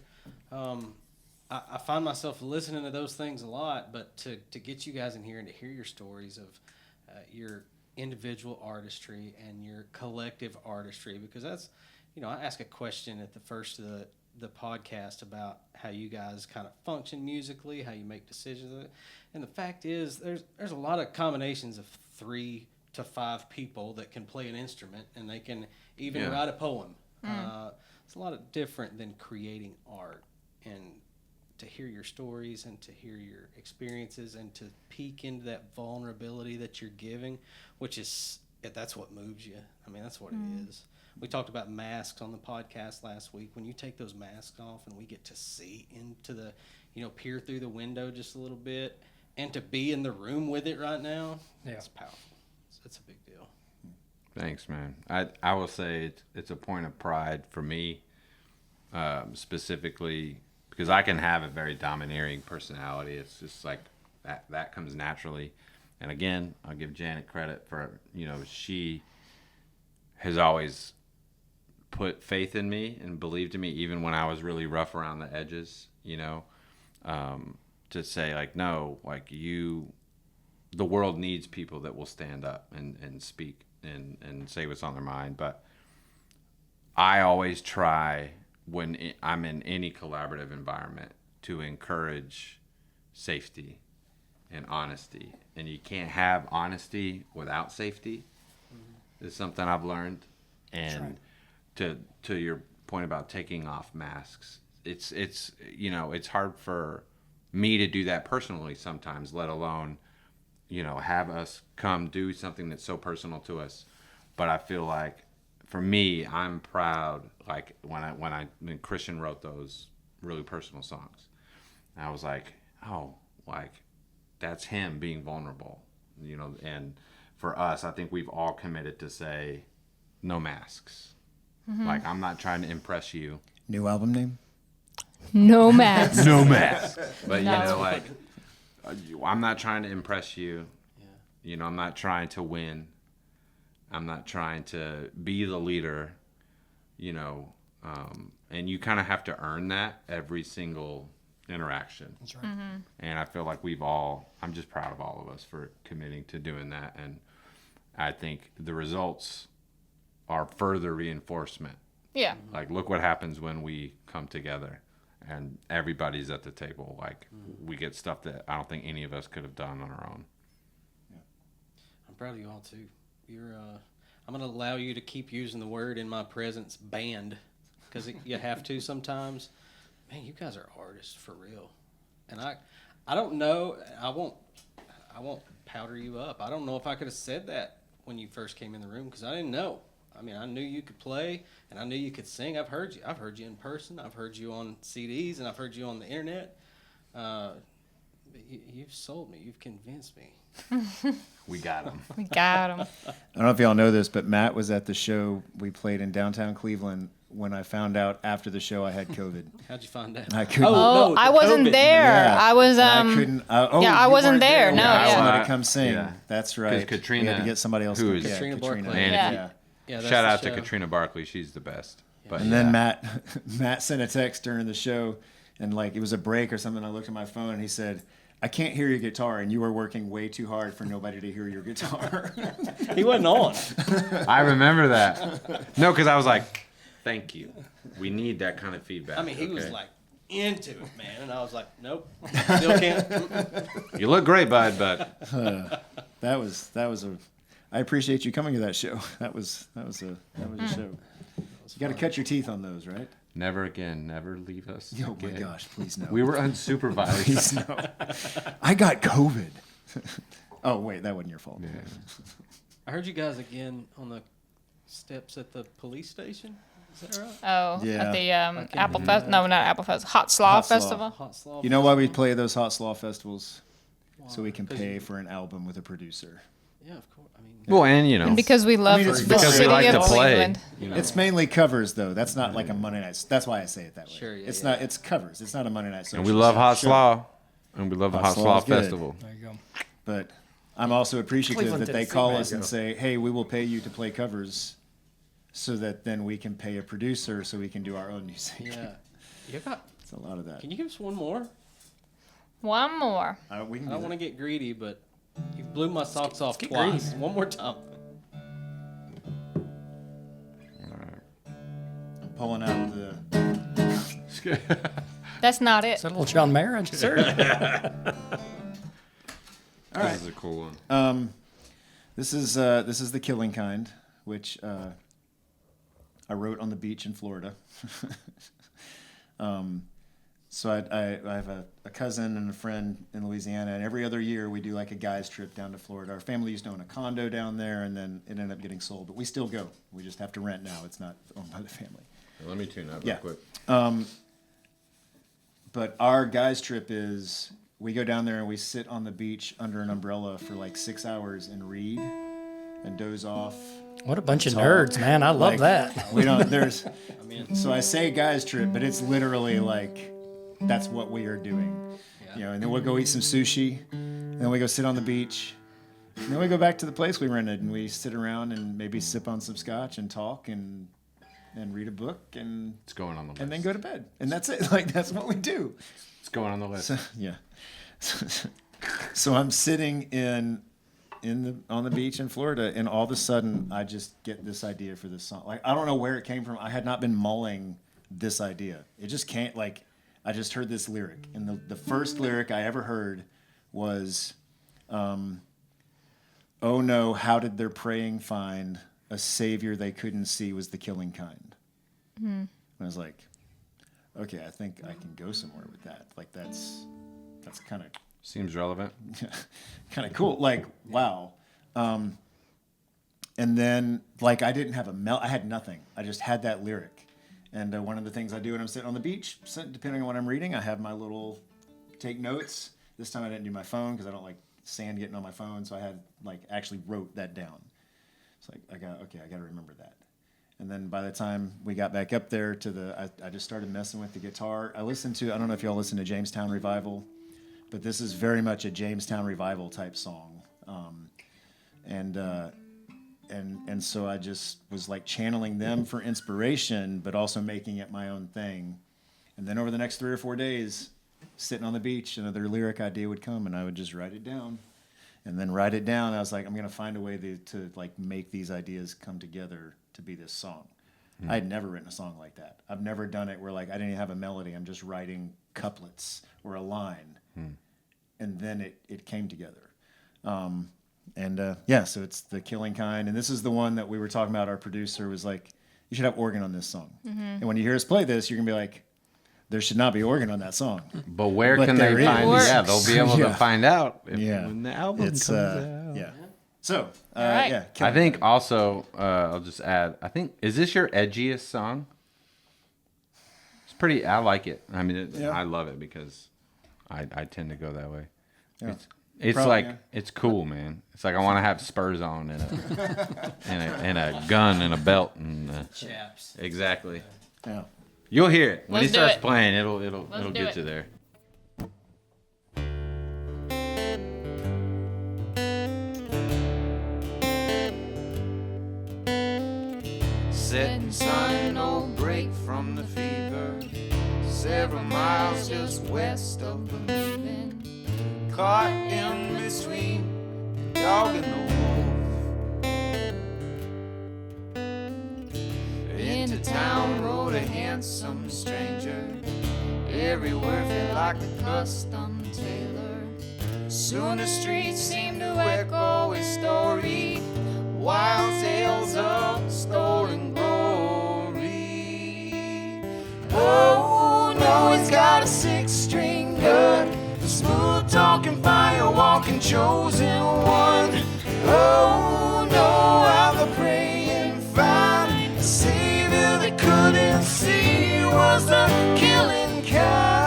I find myself listening to those things a lot. But to get you guys in here and to hear your stories of your individual artistry and your collective artistry, because that's, you know, I ask a question at the first of the podcast about how you guys kind of function musically, how you make decisions, and the fact is there's a lot of combinations of 3 to 5 people that can play an instrument, and they can even write a poem. It's a lot of different than creating art, and to hear your stories and to hear your experiences and to peek into that vulnerability that you're giving, which is, that's what moves you. I mean, that's what it is. We talked about masks on the podcast last week. When you take those masks off and we get to see into the, you know, peer through the window just a little bit, and to be in the room with it right now, it's powerful. It's a big deal. Thanks, man. I will say it's a point of pride for me, specifically because I can have a very domineering personality. It's just like that comes naturally. And again, I'll give Janet credit for, she has always put faith in me and believed in me, even when I was really rough around the edges, to say like, no, like the world needs people that will stand up and speak and say what's on their mind. But I always try when I'm in any collaborative environment to encourage safety and honesty. And you can't have honesty without safety. Is something I've learned. And to your point about taking off masks, it's hard for me to do that personally sometimes, let alone have us come do something that's so personal to us. But I feel like for me, I'm proud, like when Christian wrote those really personal songs, I was like, oh, like that's him being vulnerable, and for us, I think we've all committed to say no masks. Like, I'm not trying to impress you. New album name? No masks. No masks. But, No. I'm not trying to impress you. Yeah. I'm not trying to win. I'm not trying to be the leader, and you kind of have to earn that every single interaction. That's right. And I feel like I'm just proud of all of us for committing to doing that. And I think the results are further reinforcement. Yeah. Like, look what happens when we come together and everybody's at the table. Like, we get stuff that I don't think any of us could have done on our own. I'm proud of you all too. I'm going to allow you to keep using the word in my presence, band, because you have to sometimes. Man, you guys are artists for real. And I don't know. I won't powder you up. I don't know if I could have said that when you first came in the room, because I didn't know. I mean, I knew you could play, and I knew you could sing. I've heard you in person. I've heard you on CDs, and I've heard you on the internet. But you've sold me. You've convinced me. We got them. We got him. I don't know if y'all know this, but Matt was at the show we played in downtown Cleveland when I found out after the show I had COVID. How'd you find out? I couldn't. Oh, no, I wasn't COVID. there. Yeah. I was I couldn't. yeah, I you wasn't weren't there. No, We had yeah. somebody come sing. Yeah. That's right. Katrina, we had to get somebody else. who to, is- yeah, Katrina Barkley. And Yeah. Yeah, that's shout the out to show. Katrina Barkley. She's the best. But And then Matt sent a text during the show, and like it was a break or something. I looked at my phone, and he said, "I can't hear your guitar, and you are working way too hard for nobody to hear your guitar." He wasn't on. I remember that. No, because I was like, thank you. We need that kind of feedback. I mean, he was okay? like into it, man. And I was like, nope, still can't. You look great, bud, but that was a. I appreciate you coming to that show. That was a show. You got to cut your teeth on those, right? never again. Never leave us. Oh my again. gosh, please no. We were unsupervised. Please no. I got COVID. Oh wait, that wasn't your fault. Yeah. I heard you guys again on the steps at the police station. Is that right? Oh, Yeah. at the Apple Fest. No, not Apple Fest. Hot Slaw Hot Slaw. Festival. Hot Slaw. You know why we play those Hot Slaw festivals? So we can 'Cause pay you- for an album with a producer. Yeah, of course. I mean, Well, and And because we love it's the fun. Because we city like of to play. Cleveland. You know. It's mainly covers though. That's not like a Monday night. That's why I say it that way. Sure, yeah, it's yeah. not. It's covers. It's not a Monday night. And we love Hot show. Slaw. And we love the Hot Hot Slaw Slaw's good. Festival. There you go. But I'm also appreciative Cleveland, that they Tennessee, call man. us and say, "Hey, we will pay you to play covers, so that then we can pay a producer, so we can do our own music." yeah. You got? It's a lot of that. Can you give us one more? One more. We can I do don't want to that. get greedy, but you blew my socks off get twice. greedy. One more time. Pulling out the. That's not it. Is that a little John Mayer, sir? All right. This is a cool one. This is The Killing Kind, which I wrote on the beach in Florida. So I have a cousin and a friend in Louisiana, and every other year we do like a guy's trip down to Florida. Our family used to own a condo down there, and then it ended up getting sold, but we still go. We just have to rent now. It's not owned by the family. Let me tune up Yeah. real quick. But our guys' trip is we go down there and we sit on the beach under an umbrella for like 6 hours and read and doze off. What a bunch of nerds, man. I love Like, that. We don't. There's. I mean, So I say guys' trip, but it's literally like that's what we are doing. Yeah. You know, and then we'll go eat some sushi, and then we go sit on the beach, then we go back to the place we rented and we sit around and maybe sip on some scotch and talk and read a book and It's going on the list. and then go to bed. And that's it. Like, that's what we do. It's going on the list. So, yeah. So I'm sitting on the beach in Florida, and all of a sudden I just get this idea for this song. Like, I don't know where it came from. I had not been mulling this idea. It just can't, like, I just heard this lyric. And the first lyric I ever heard was, oh no, how did their praying find a savior they couldn't see was the killing kind? And I was like, okay, I think I can go somewhere with that. Like, that's kind of Seems relevant. kind of cool. Like, wow. And then, like, I didn't have I had nothing. I just had that lyric. And one of the things I do when I'm sitting on the beach, depending on what I'm reading, I have my little take notes. This time I didn't do my phone because I don't like sand getting on my phone. So I had, like, actually wrote that down. It's like, I got to remember that. And then by the time we got back up there to I just started messing with the guitar. I don't know if y'all listen to Jamestown Revival, but this is very much a Jamestown Revival type song. And so I just was like channeling them for inspiration, but also making it my own thing. And then over the next 3 or 4 days, sitting on the beach, another lyric idea would come, and I would just write it down. And then write it down. I was like, I'm going to find a way to like make these ideas come together to be this song. I had never written a song like that. I've never done it where like I didn't even have a melody. I'm just writing couplets or a line. And then it came together. So it's The Killing Kind. And this is the one that we were talking about. Our producer was like, you should have organ on this song. And when you hear us play this, you're going to be like, there should not be organ on that song. But where But can they there find? is. Yeah, they'll be able to find out when the album It's, comes out. Yeah. So, right. yeah. I think also, I'll just add, is this your edgiest song? It's pretty, I like it. I mean, I love it because I tend to go that way. Yeah. It's Probably, like, yeah. it's cool, man. It's like I want to have spurs on and a gun and a belt. And Chaps. exactly. Yeah. You'll hear it. When Let's he do starts it. playing, it'll Let's do get it. you there. Setting sun, no break from the fever. Several miles just west of Berlin. Caught in between the dog and the wolf. Into town rode a handsome stranger. Every word felt like a custom tailor. Soon the streets seemed to echo his story. Wild tales of stolen glory. Oh no, he's got a 6-string gun, a smooth talking, fire walking, chosen one. Oh no, how the praying find a savior they couldn't see was the killing kind.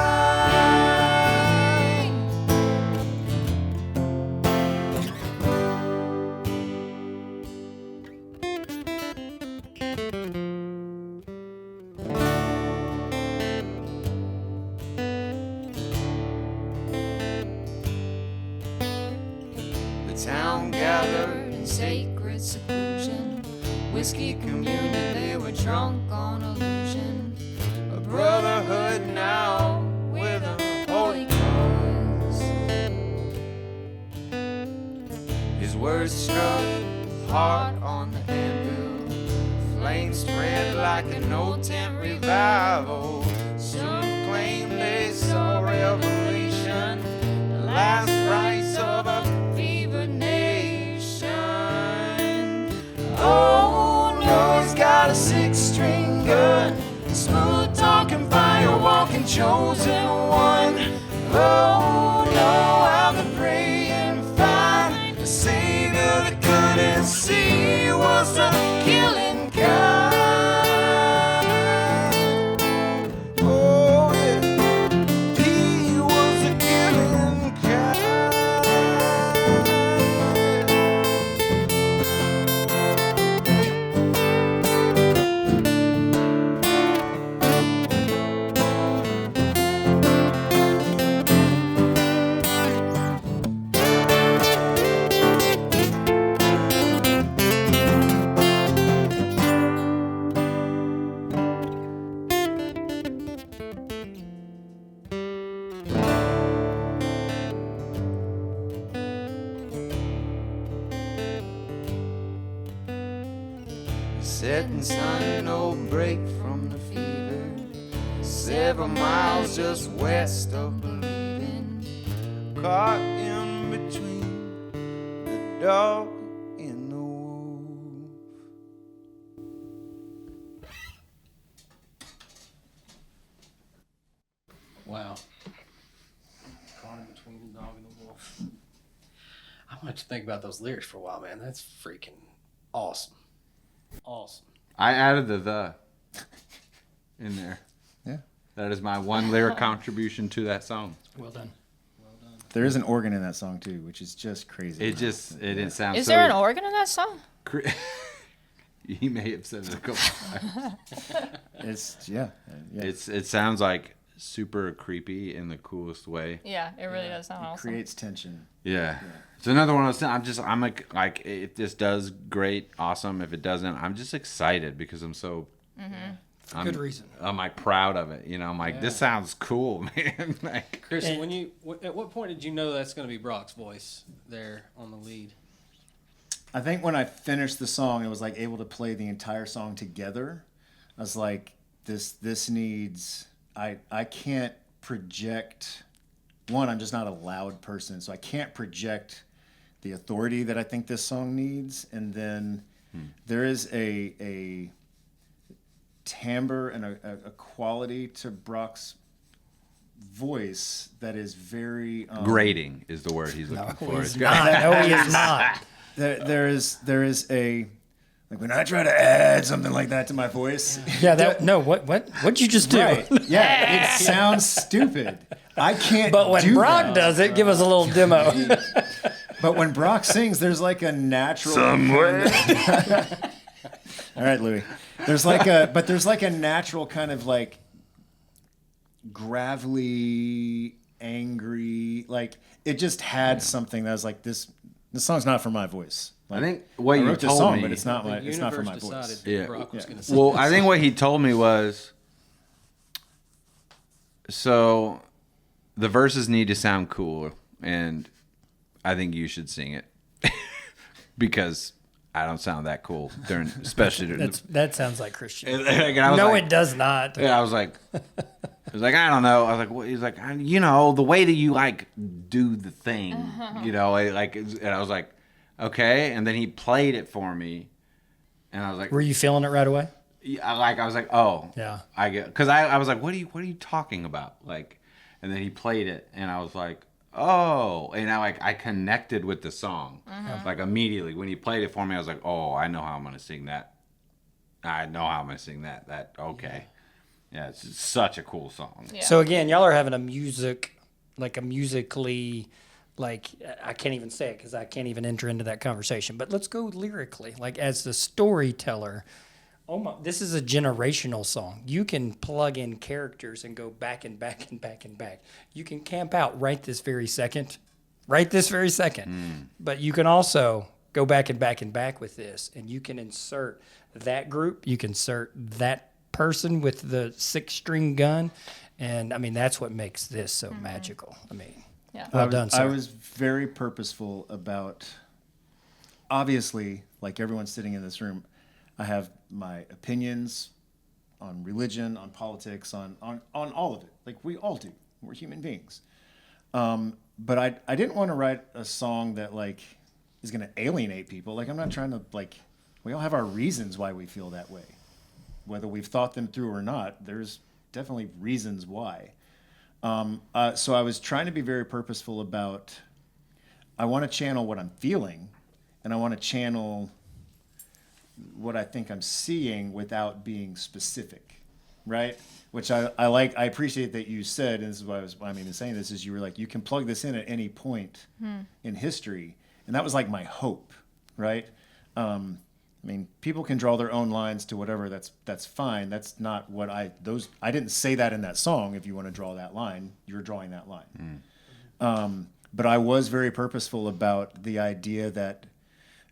The town gathered in sacred seclusion. Whiskey communion, they were drunk on illusion. A brotherhood now with a holy cause. His words struck hard on the anvil. Flames spread like an old tent revival. Soon claimed they saw revelation. The last rites of a fevered nation. Oh no, he's got a 6-string gun, smooth talking, fire walking, chosen one. Oh no, how the praying find a savior that couldn't see was the killing kind. Oh yeah, he was the killing kind. setting sun, no break from the fever. 7 miles just west of believing. Caught in between the dog and the wolf. Wow. Caught in between the dog and the wolf. I want to think about those lyrics for a while, man. That's freaking awesome. Awesome. I added the in there. Yeah. That is my one lyric contribution to that song. Well done. There is an organ in that song too, which is just crazy. It didn't sound. Is so there an organ in that song? He may have said it a couple times. It's yeah. It sounds like super creepy in the coolest way. Yeah, it really does sound It awesome. creates tension. Yeah. It's another one of those things. I'm like if this does great, awesome. If it doesn't, I'm just excited because I'm so. For good reason. I'm like proud of it. You know, I'm like, this sounds cool, man. Like, Christian, at what point did you know that's going to be Brock's voice there on the lead? I think when I finished the song, I was like able to play the entire song together. I was like, this needs. I can't project. One, I'm just not a loud person, so I can't project the authority that I think this song needs. And then there is a timbre and a quality to Brock's voice that is very grating is the word he's looking for. He's not. No, he is not. there is a like when I try to add something like that to my voice. Yeah, what'd you just do? Right. Yeah, it sounds stupid. I can't. But when do Brock that. does it, give us a little demo. But when Brock sings, there's like a natural. Somewhere. All right, Louis. There's like a natural kind of like gravelly, angry, like it just had something that was like this song's not for my voice. Like, I think what I you wrote this told song, me, but it's not The it's not for my universe voice. decided Yeah. Brock was going to sing. well, I think what he told me was, so the verses need to sound cool, and I think you should sing it because I don't sound that cool during, especially during. That sounds like Christian. And I was No, like- it does not. Yeah, I was like, I don't know. I was like, what? He's like, the way that you like do the thing, and I was like, okay. And then he played it for me, and I was like, Were you feeling it right away? I was like, oh, Yeah. I get, because I was like, what are you talking about? Like, and then he played it, and I was like, oh, and I connected with the song, like immediately when he played it for me. I was like, oh, I know how I'm gonna sing that. I know how I'm gonna sing that. That okay. Yeah, it's such a cool song. Yeah. So again, y'all are having a musically, like I can't even say it because I can't even enter into that conversation. But let's go lyrically, like as the storyteller. Oh my! This is a generational song. You can plug in characters and go back and back and back and back. You can camp out right this very second. But you can also go back and back and back with this, and you can insert that group. You can insert that person with the 6-string gun, and I mean that's what makes this so magical. I mean, Yeah. well done, sir. I was very purposeful about. Obviously, like everyone sitting in this room, I have my opinions on religion, on politics, on all of it. Like we all do. We're human beings. But I didn't want to write a song that like is going to alienate people. Like I'm not trying to like. We all have our reasons why we feel that way, whether we've thought them through or not. There's definitely reasons why. So I was trying to be very purposeful about. I want to channel what I'm feeling, and I want to channel what I think I'm seeing without being specific, right? Which I like. I appreciate that you said, and this is why I'm even saying this, is you were like, you can plug this in at any point in history. And that was like my hope, right? I mean, people can draw their own lines to whatever, that's fine. That's not what I didn't say that in that song. If you want to draw that line, you're drawing that line. But I was very purposeful about the idea that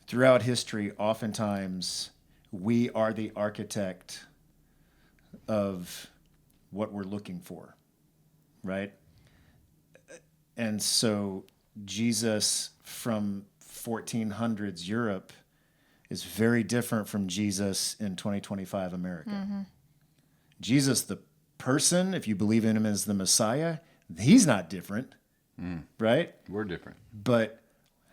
throughout history, oftentimes we are the architect of what we're looking for, right? And so Jesus from 1400s Europe is very different from Jesus in 2025 America. Jesus, the person, if you believe in him as the Messiah, he's not different, right? We're different. But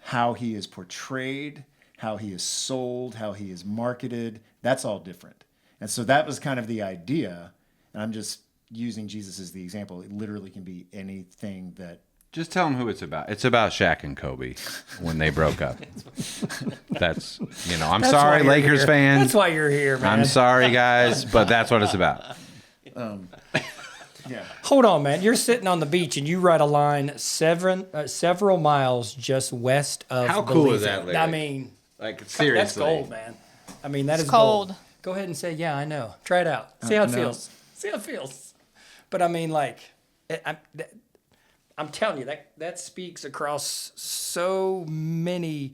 how he is portrayed, how he is sold, how he is marketed, that's all different. And so that was kind of the idea. And I'm just using Jesus as the example. It literally can be anything that. Just tell them who it's about. It's about Shaq and Kobe when they broke up. That's, I'm That's sorry, why you're Lakers here. fans. That's why you're here, man. I'm sorry, guys, but that's what it's about. Yeah. Hold on, man. You're sitting on the beach and you write a line several miles just west of. How cool Belize is that It. lyric? I mean, Like, seriously. that's gold, man. I mean, that It's is cold. gold. Go ahead and say, yeah, I know. Try it out. See how it No. feels. See how it feels. But I mean, like, I'm telling you, that speaks across so many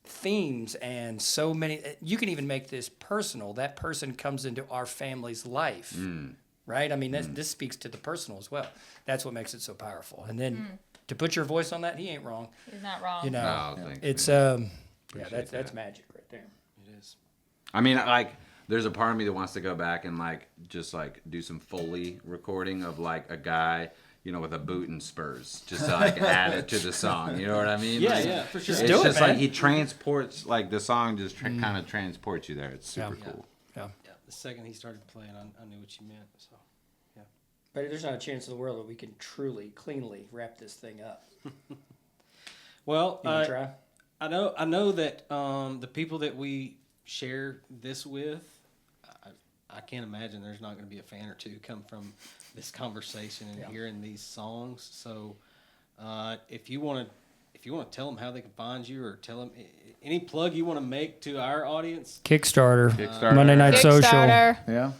themes and so many. You can even make this personal. That person comes into our family's life, right? I mean, this speaks to the personal as well. That's what makes it so powerful. And then to put your voice on that, he ain't wrong. You're not wrong. You know, Oh, thanks, it's man. that's that. magic right there. It is. I mean, like, there's a part of me that wants to go back and, like, just, like, do some Foley recording of, like, a guy, with a boot and spurs, just to, like, add it to the song. You know what I mean? Yeah, Like, yeah, for sure. Just It's do it, just man. like he transports, like, the song just kind of transports you there. It's super Yeah. cool. Yeah. Yeah, the second he started playing, I knew what you meant. So, yeah. But there's not a chance in the world that we can truly, cleanly wrap this thing up. Well, You wanna try? I know that the people that we share this with, I can't imagine there's not going to be a fan or two come from this conversation and hearing these songs. So, if you want to tell them how they can find you, or tell them any plug you want to make to our audience. Kickstarter, Kickstarter. Monday Night Social. Kickstarter. Yeah.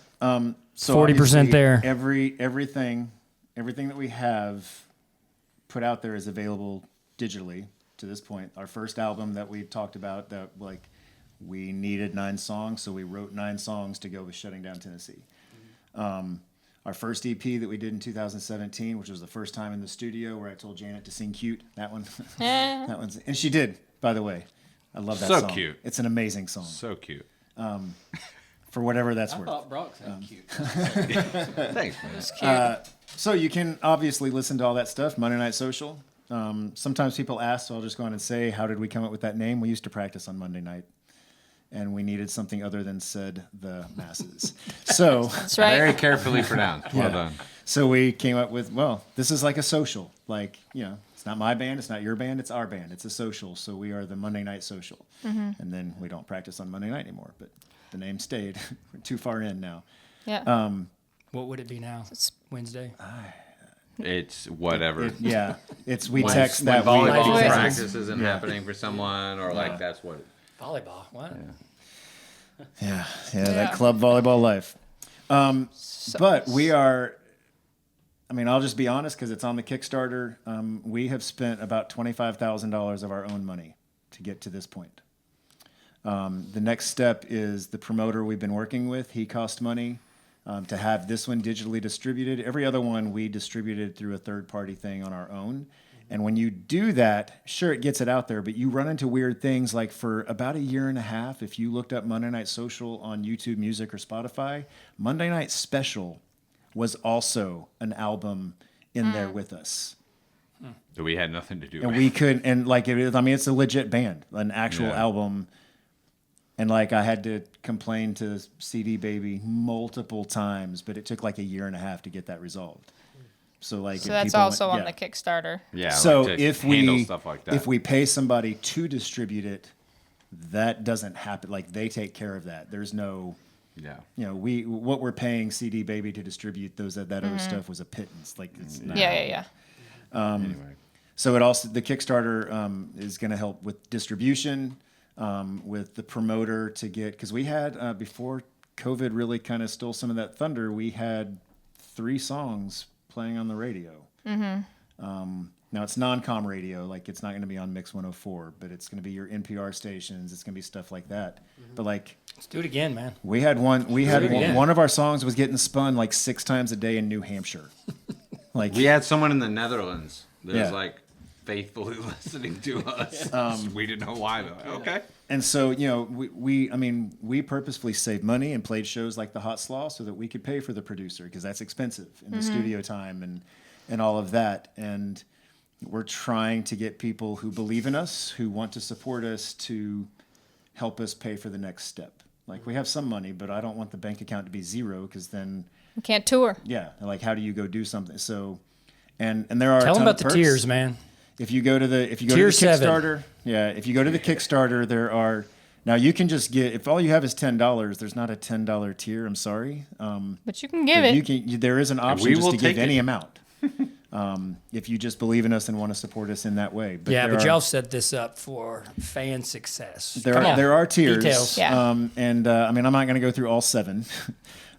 So 40% obviously there. Everything that we have put out there is available digitally to this point. Our first album that we talked about, that we needed 9 songs, so we wrote 9 songs to go with Shutting Down Tennessee. Our first EP that we did in 2017, which was the first time in the studio, where I told Janet to sing "Cute." That one, and she did. By the way, I love that So song. cute. It's an amazing song. So cute. For whatever that's I worth. thought Brock sounded cute. Thanks, man. It's cute. So you can obviously listen to all that stuff, Monday Night Social. Sometimes people ask, so I'll just go on and say, how did we come up with that name? We used to practice on Monday night, and we needed something other than said the masses. So, That's right. Very carefully pronounced. Well Yeah. done. so we came up with, well, this is like a social. Like, it's not my band, it's not your band, it's our band. It's a social. So we are the Monday Night Social. And then we don't practice on Monday night anymore, but the name stayed. We're too far in now. Yeah. What would it be now? Wednesday. It's whatever. We When- text when that volleyball we- practice isn't happening for someone, or like that's what. Volleyball. What? Yeah, that club volleyball life. But we are, I'll just be honest because it's on the Kickstarter. We have spent about $25,000 of our own money to get to this point. The next step is the promoter we've been working with. He cost money to have this one digitally distributed. Every other one we distributed through a third-party thing on our own. And when you do that, sure, it gets it out there, but you run into weird things. Like for about a year and a half, if you looked up Monday Night Social on YouTube Music or Spotify, Monday Night Special was also an album in there with us. That we had nothing to do And with. we could, and like, it's a legit band, an actual Yeah. album. And like, I had to complain to CD Baby multiple times, but it took like a year and a half to get that resolved. So like, So if that's people also went- on the Kickstarter. Yeah. So like to if handle we stuff like that. if we pay somebody to distribute it, that doesn't happen. Like they take care of that. There's no, yeah. what we're paying CD Baby to distribute that other stuff was a pittance. Like it's not. Yeah. Anyway. So it also, the Kickstarter is going to help with distribution, with the promoter to get, because we had before COVID really kind of stole some of that thunder. We had 3 songs playing on the radio. Now it's non-com radio, like it's not going to be on Mix 104, but it's going to be your NPR stations. It's going to be stuff like that. But like Let's do it again, man. we had one again. one of our songs was getting spun like 6 times a day in New Hampshire. Like We had someone in the Netherlands that was Yeah. like faithfully listening to us. We didn't know why though. Okay. And so, we purposefully saved money and played shows like the Hot Slaw so that we could pay for the producer, because that's expensive in the studio time and all of that. And we're trying to get people who believe in us, who want to support us, to help us pay for the next step. Like, we have some money, but I don't want the bank account to be zero, because then, You can't tour. yeah, like, how do you go do something? So, and there are Tell a them ton about of the perks. tiers, man. If you go to the Tier 7. Kickstarter, if you go to the Kickstarter, there are now you can just get, if all you have is $10. There's not a $10 tier. I'm sorry. But you can give it. There is an option we just will to give take any it. amount. If you just believe in us and want to support us in that way. But Yeah, there but are- y'all set this up for fan success. There Come are, on. there are tiers. Details. Yeah. I'm not going to go through all 7,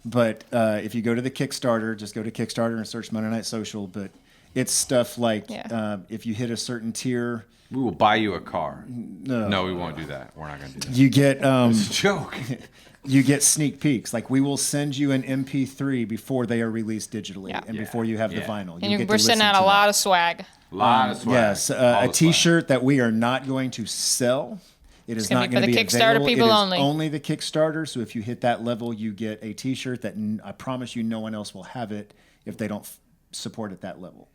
but if you go to the Kickstarter, just go to Kickstarter and search Monday Night Social. But it's stuff like if you hit a certain tier, We will buy you a car. No, we won't do that. We're not going to do that. you get It's a joke. you get sneak peeks. Like, we will send you an MP3 before they are released digitally and Yeah. before you have the Yeah. vinyl. And You get to we're sending listen out to a that. lot of swag. A lot of swag. Yes, All a the swag. T-shirt that we are not going to sell. It is gonna not be for going to the be Kickstarter available. people it is only. only the Kickstarter. So if you hit that level, you get a T-shirt that I promise you, no one else will have it if they don't support at that level.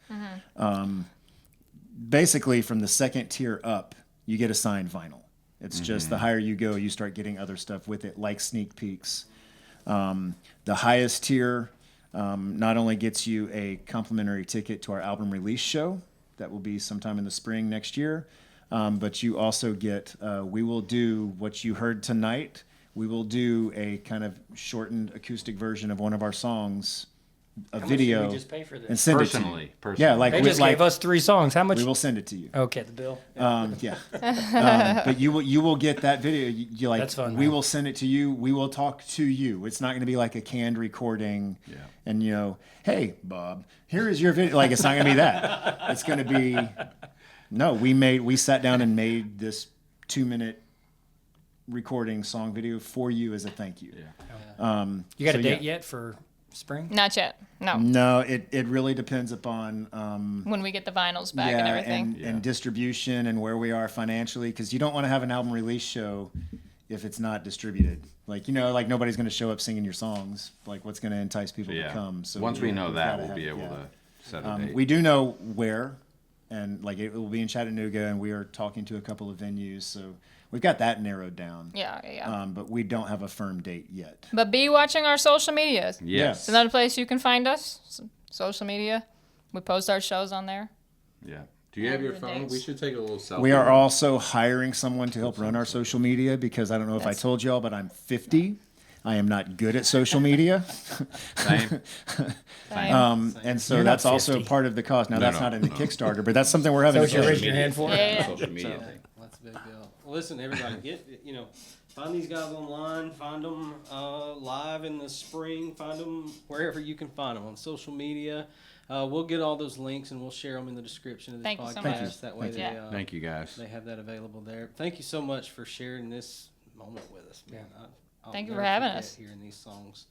Basically, from the second tier up, you get a signed vinyl. It's just the higher you go, you start getting other stuff with it, like sneak peeks. The highest tier not only gets you a complimentary ticket to our album release show that will be sometime in the spring next year, but you also get, we will do what you heard tonight. We will do a kind of shortened acoustic version of one of our songs, a How much did video, we just pay for this? and send Personally. it to you. Yeah, like They just like gave us 3 songs. How much? we will send it to you. Okay, the bill. But you will get that video. You like. That's fun, We man. will send it to you. We will talk to you. It's not going to be like a canned recording. Yeah. And hey Bob, here is your video. Like, it's not going to be that. It's going to be. No, we sat down and made this 2-minute recording song video for you as a thank you. Yeah. You got so a date yeah. yet for spring? Not yet. No. No, it really depends upon When we get the vinyls back and everything. and distribution and where we are financially, because you don't want to have an album release show if it's not distributed. Like, like nobody's going to show up singing your songs. Like, what's going to entice people to come? So once we know we've that, gotta we'll have be it, able yeah. to set a date. We do know where, and like it will be in Chattanooga, and we are talking to a couple of venues, so we've got that narrowed down. Yeah. But we don't have a firm date yet. But be watching our social medias. Yes. It's another place you can find us. Social media. We post our shows on there. Yeah. Do you have your the phone? dates. We should take a little selfie. We are also hiring someone to help run our social media, because I don't know if I told y'all, but I'm 50. I am not good at social media. Same. And so You're not that's also 50. part of the cost. Now, No, that's no, not in the no. Kickstarter, but that's something we're having So to you're social raising your hand for it? Yeah. Social media thing. That's a big deal. Well, listen, everybody, find these guys online, find them live in the spring, find them wherever you can find them on social media. We'll get all those links and we'll share them in the description of this Thank you podcast. so much. That way Thank they, you. Thank you, guys. they have that available there. Thank you so much for sharing this moment with us, man. I'll Thank you never for having forget us. Hearing these songs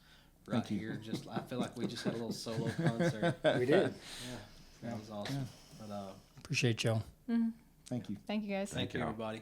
right here, I feel like we just had a little solo concert. We did. Yeah, that was awesome. But Appreciate y'all. Thank you. Thank you guys. thank you, y'all. everybody.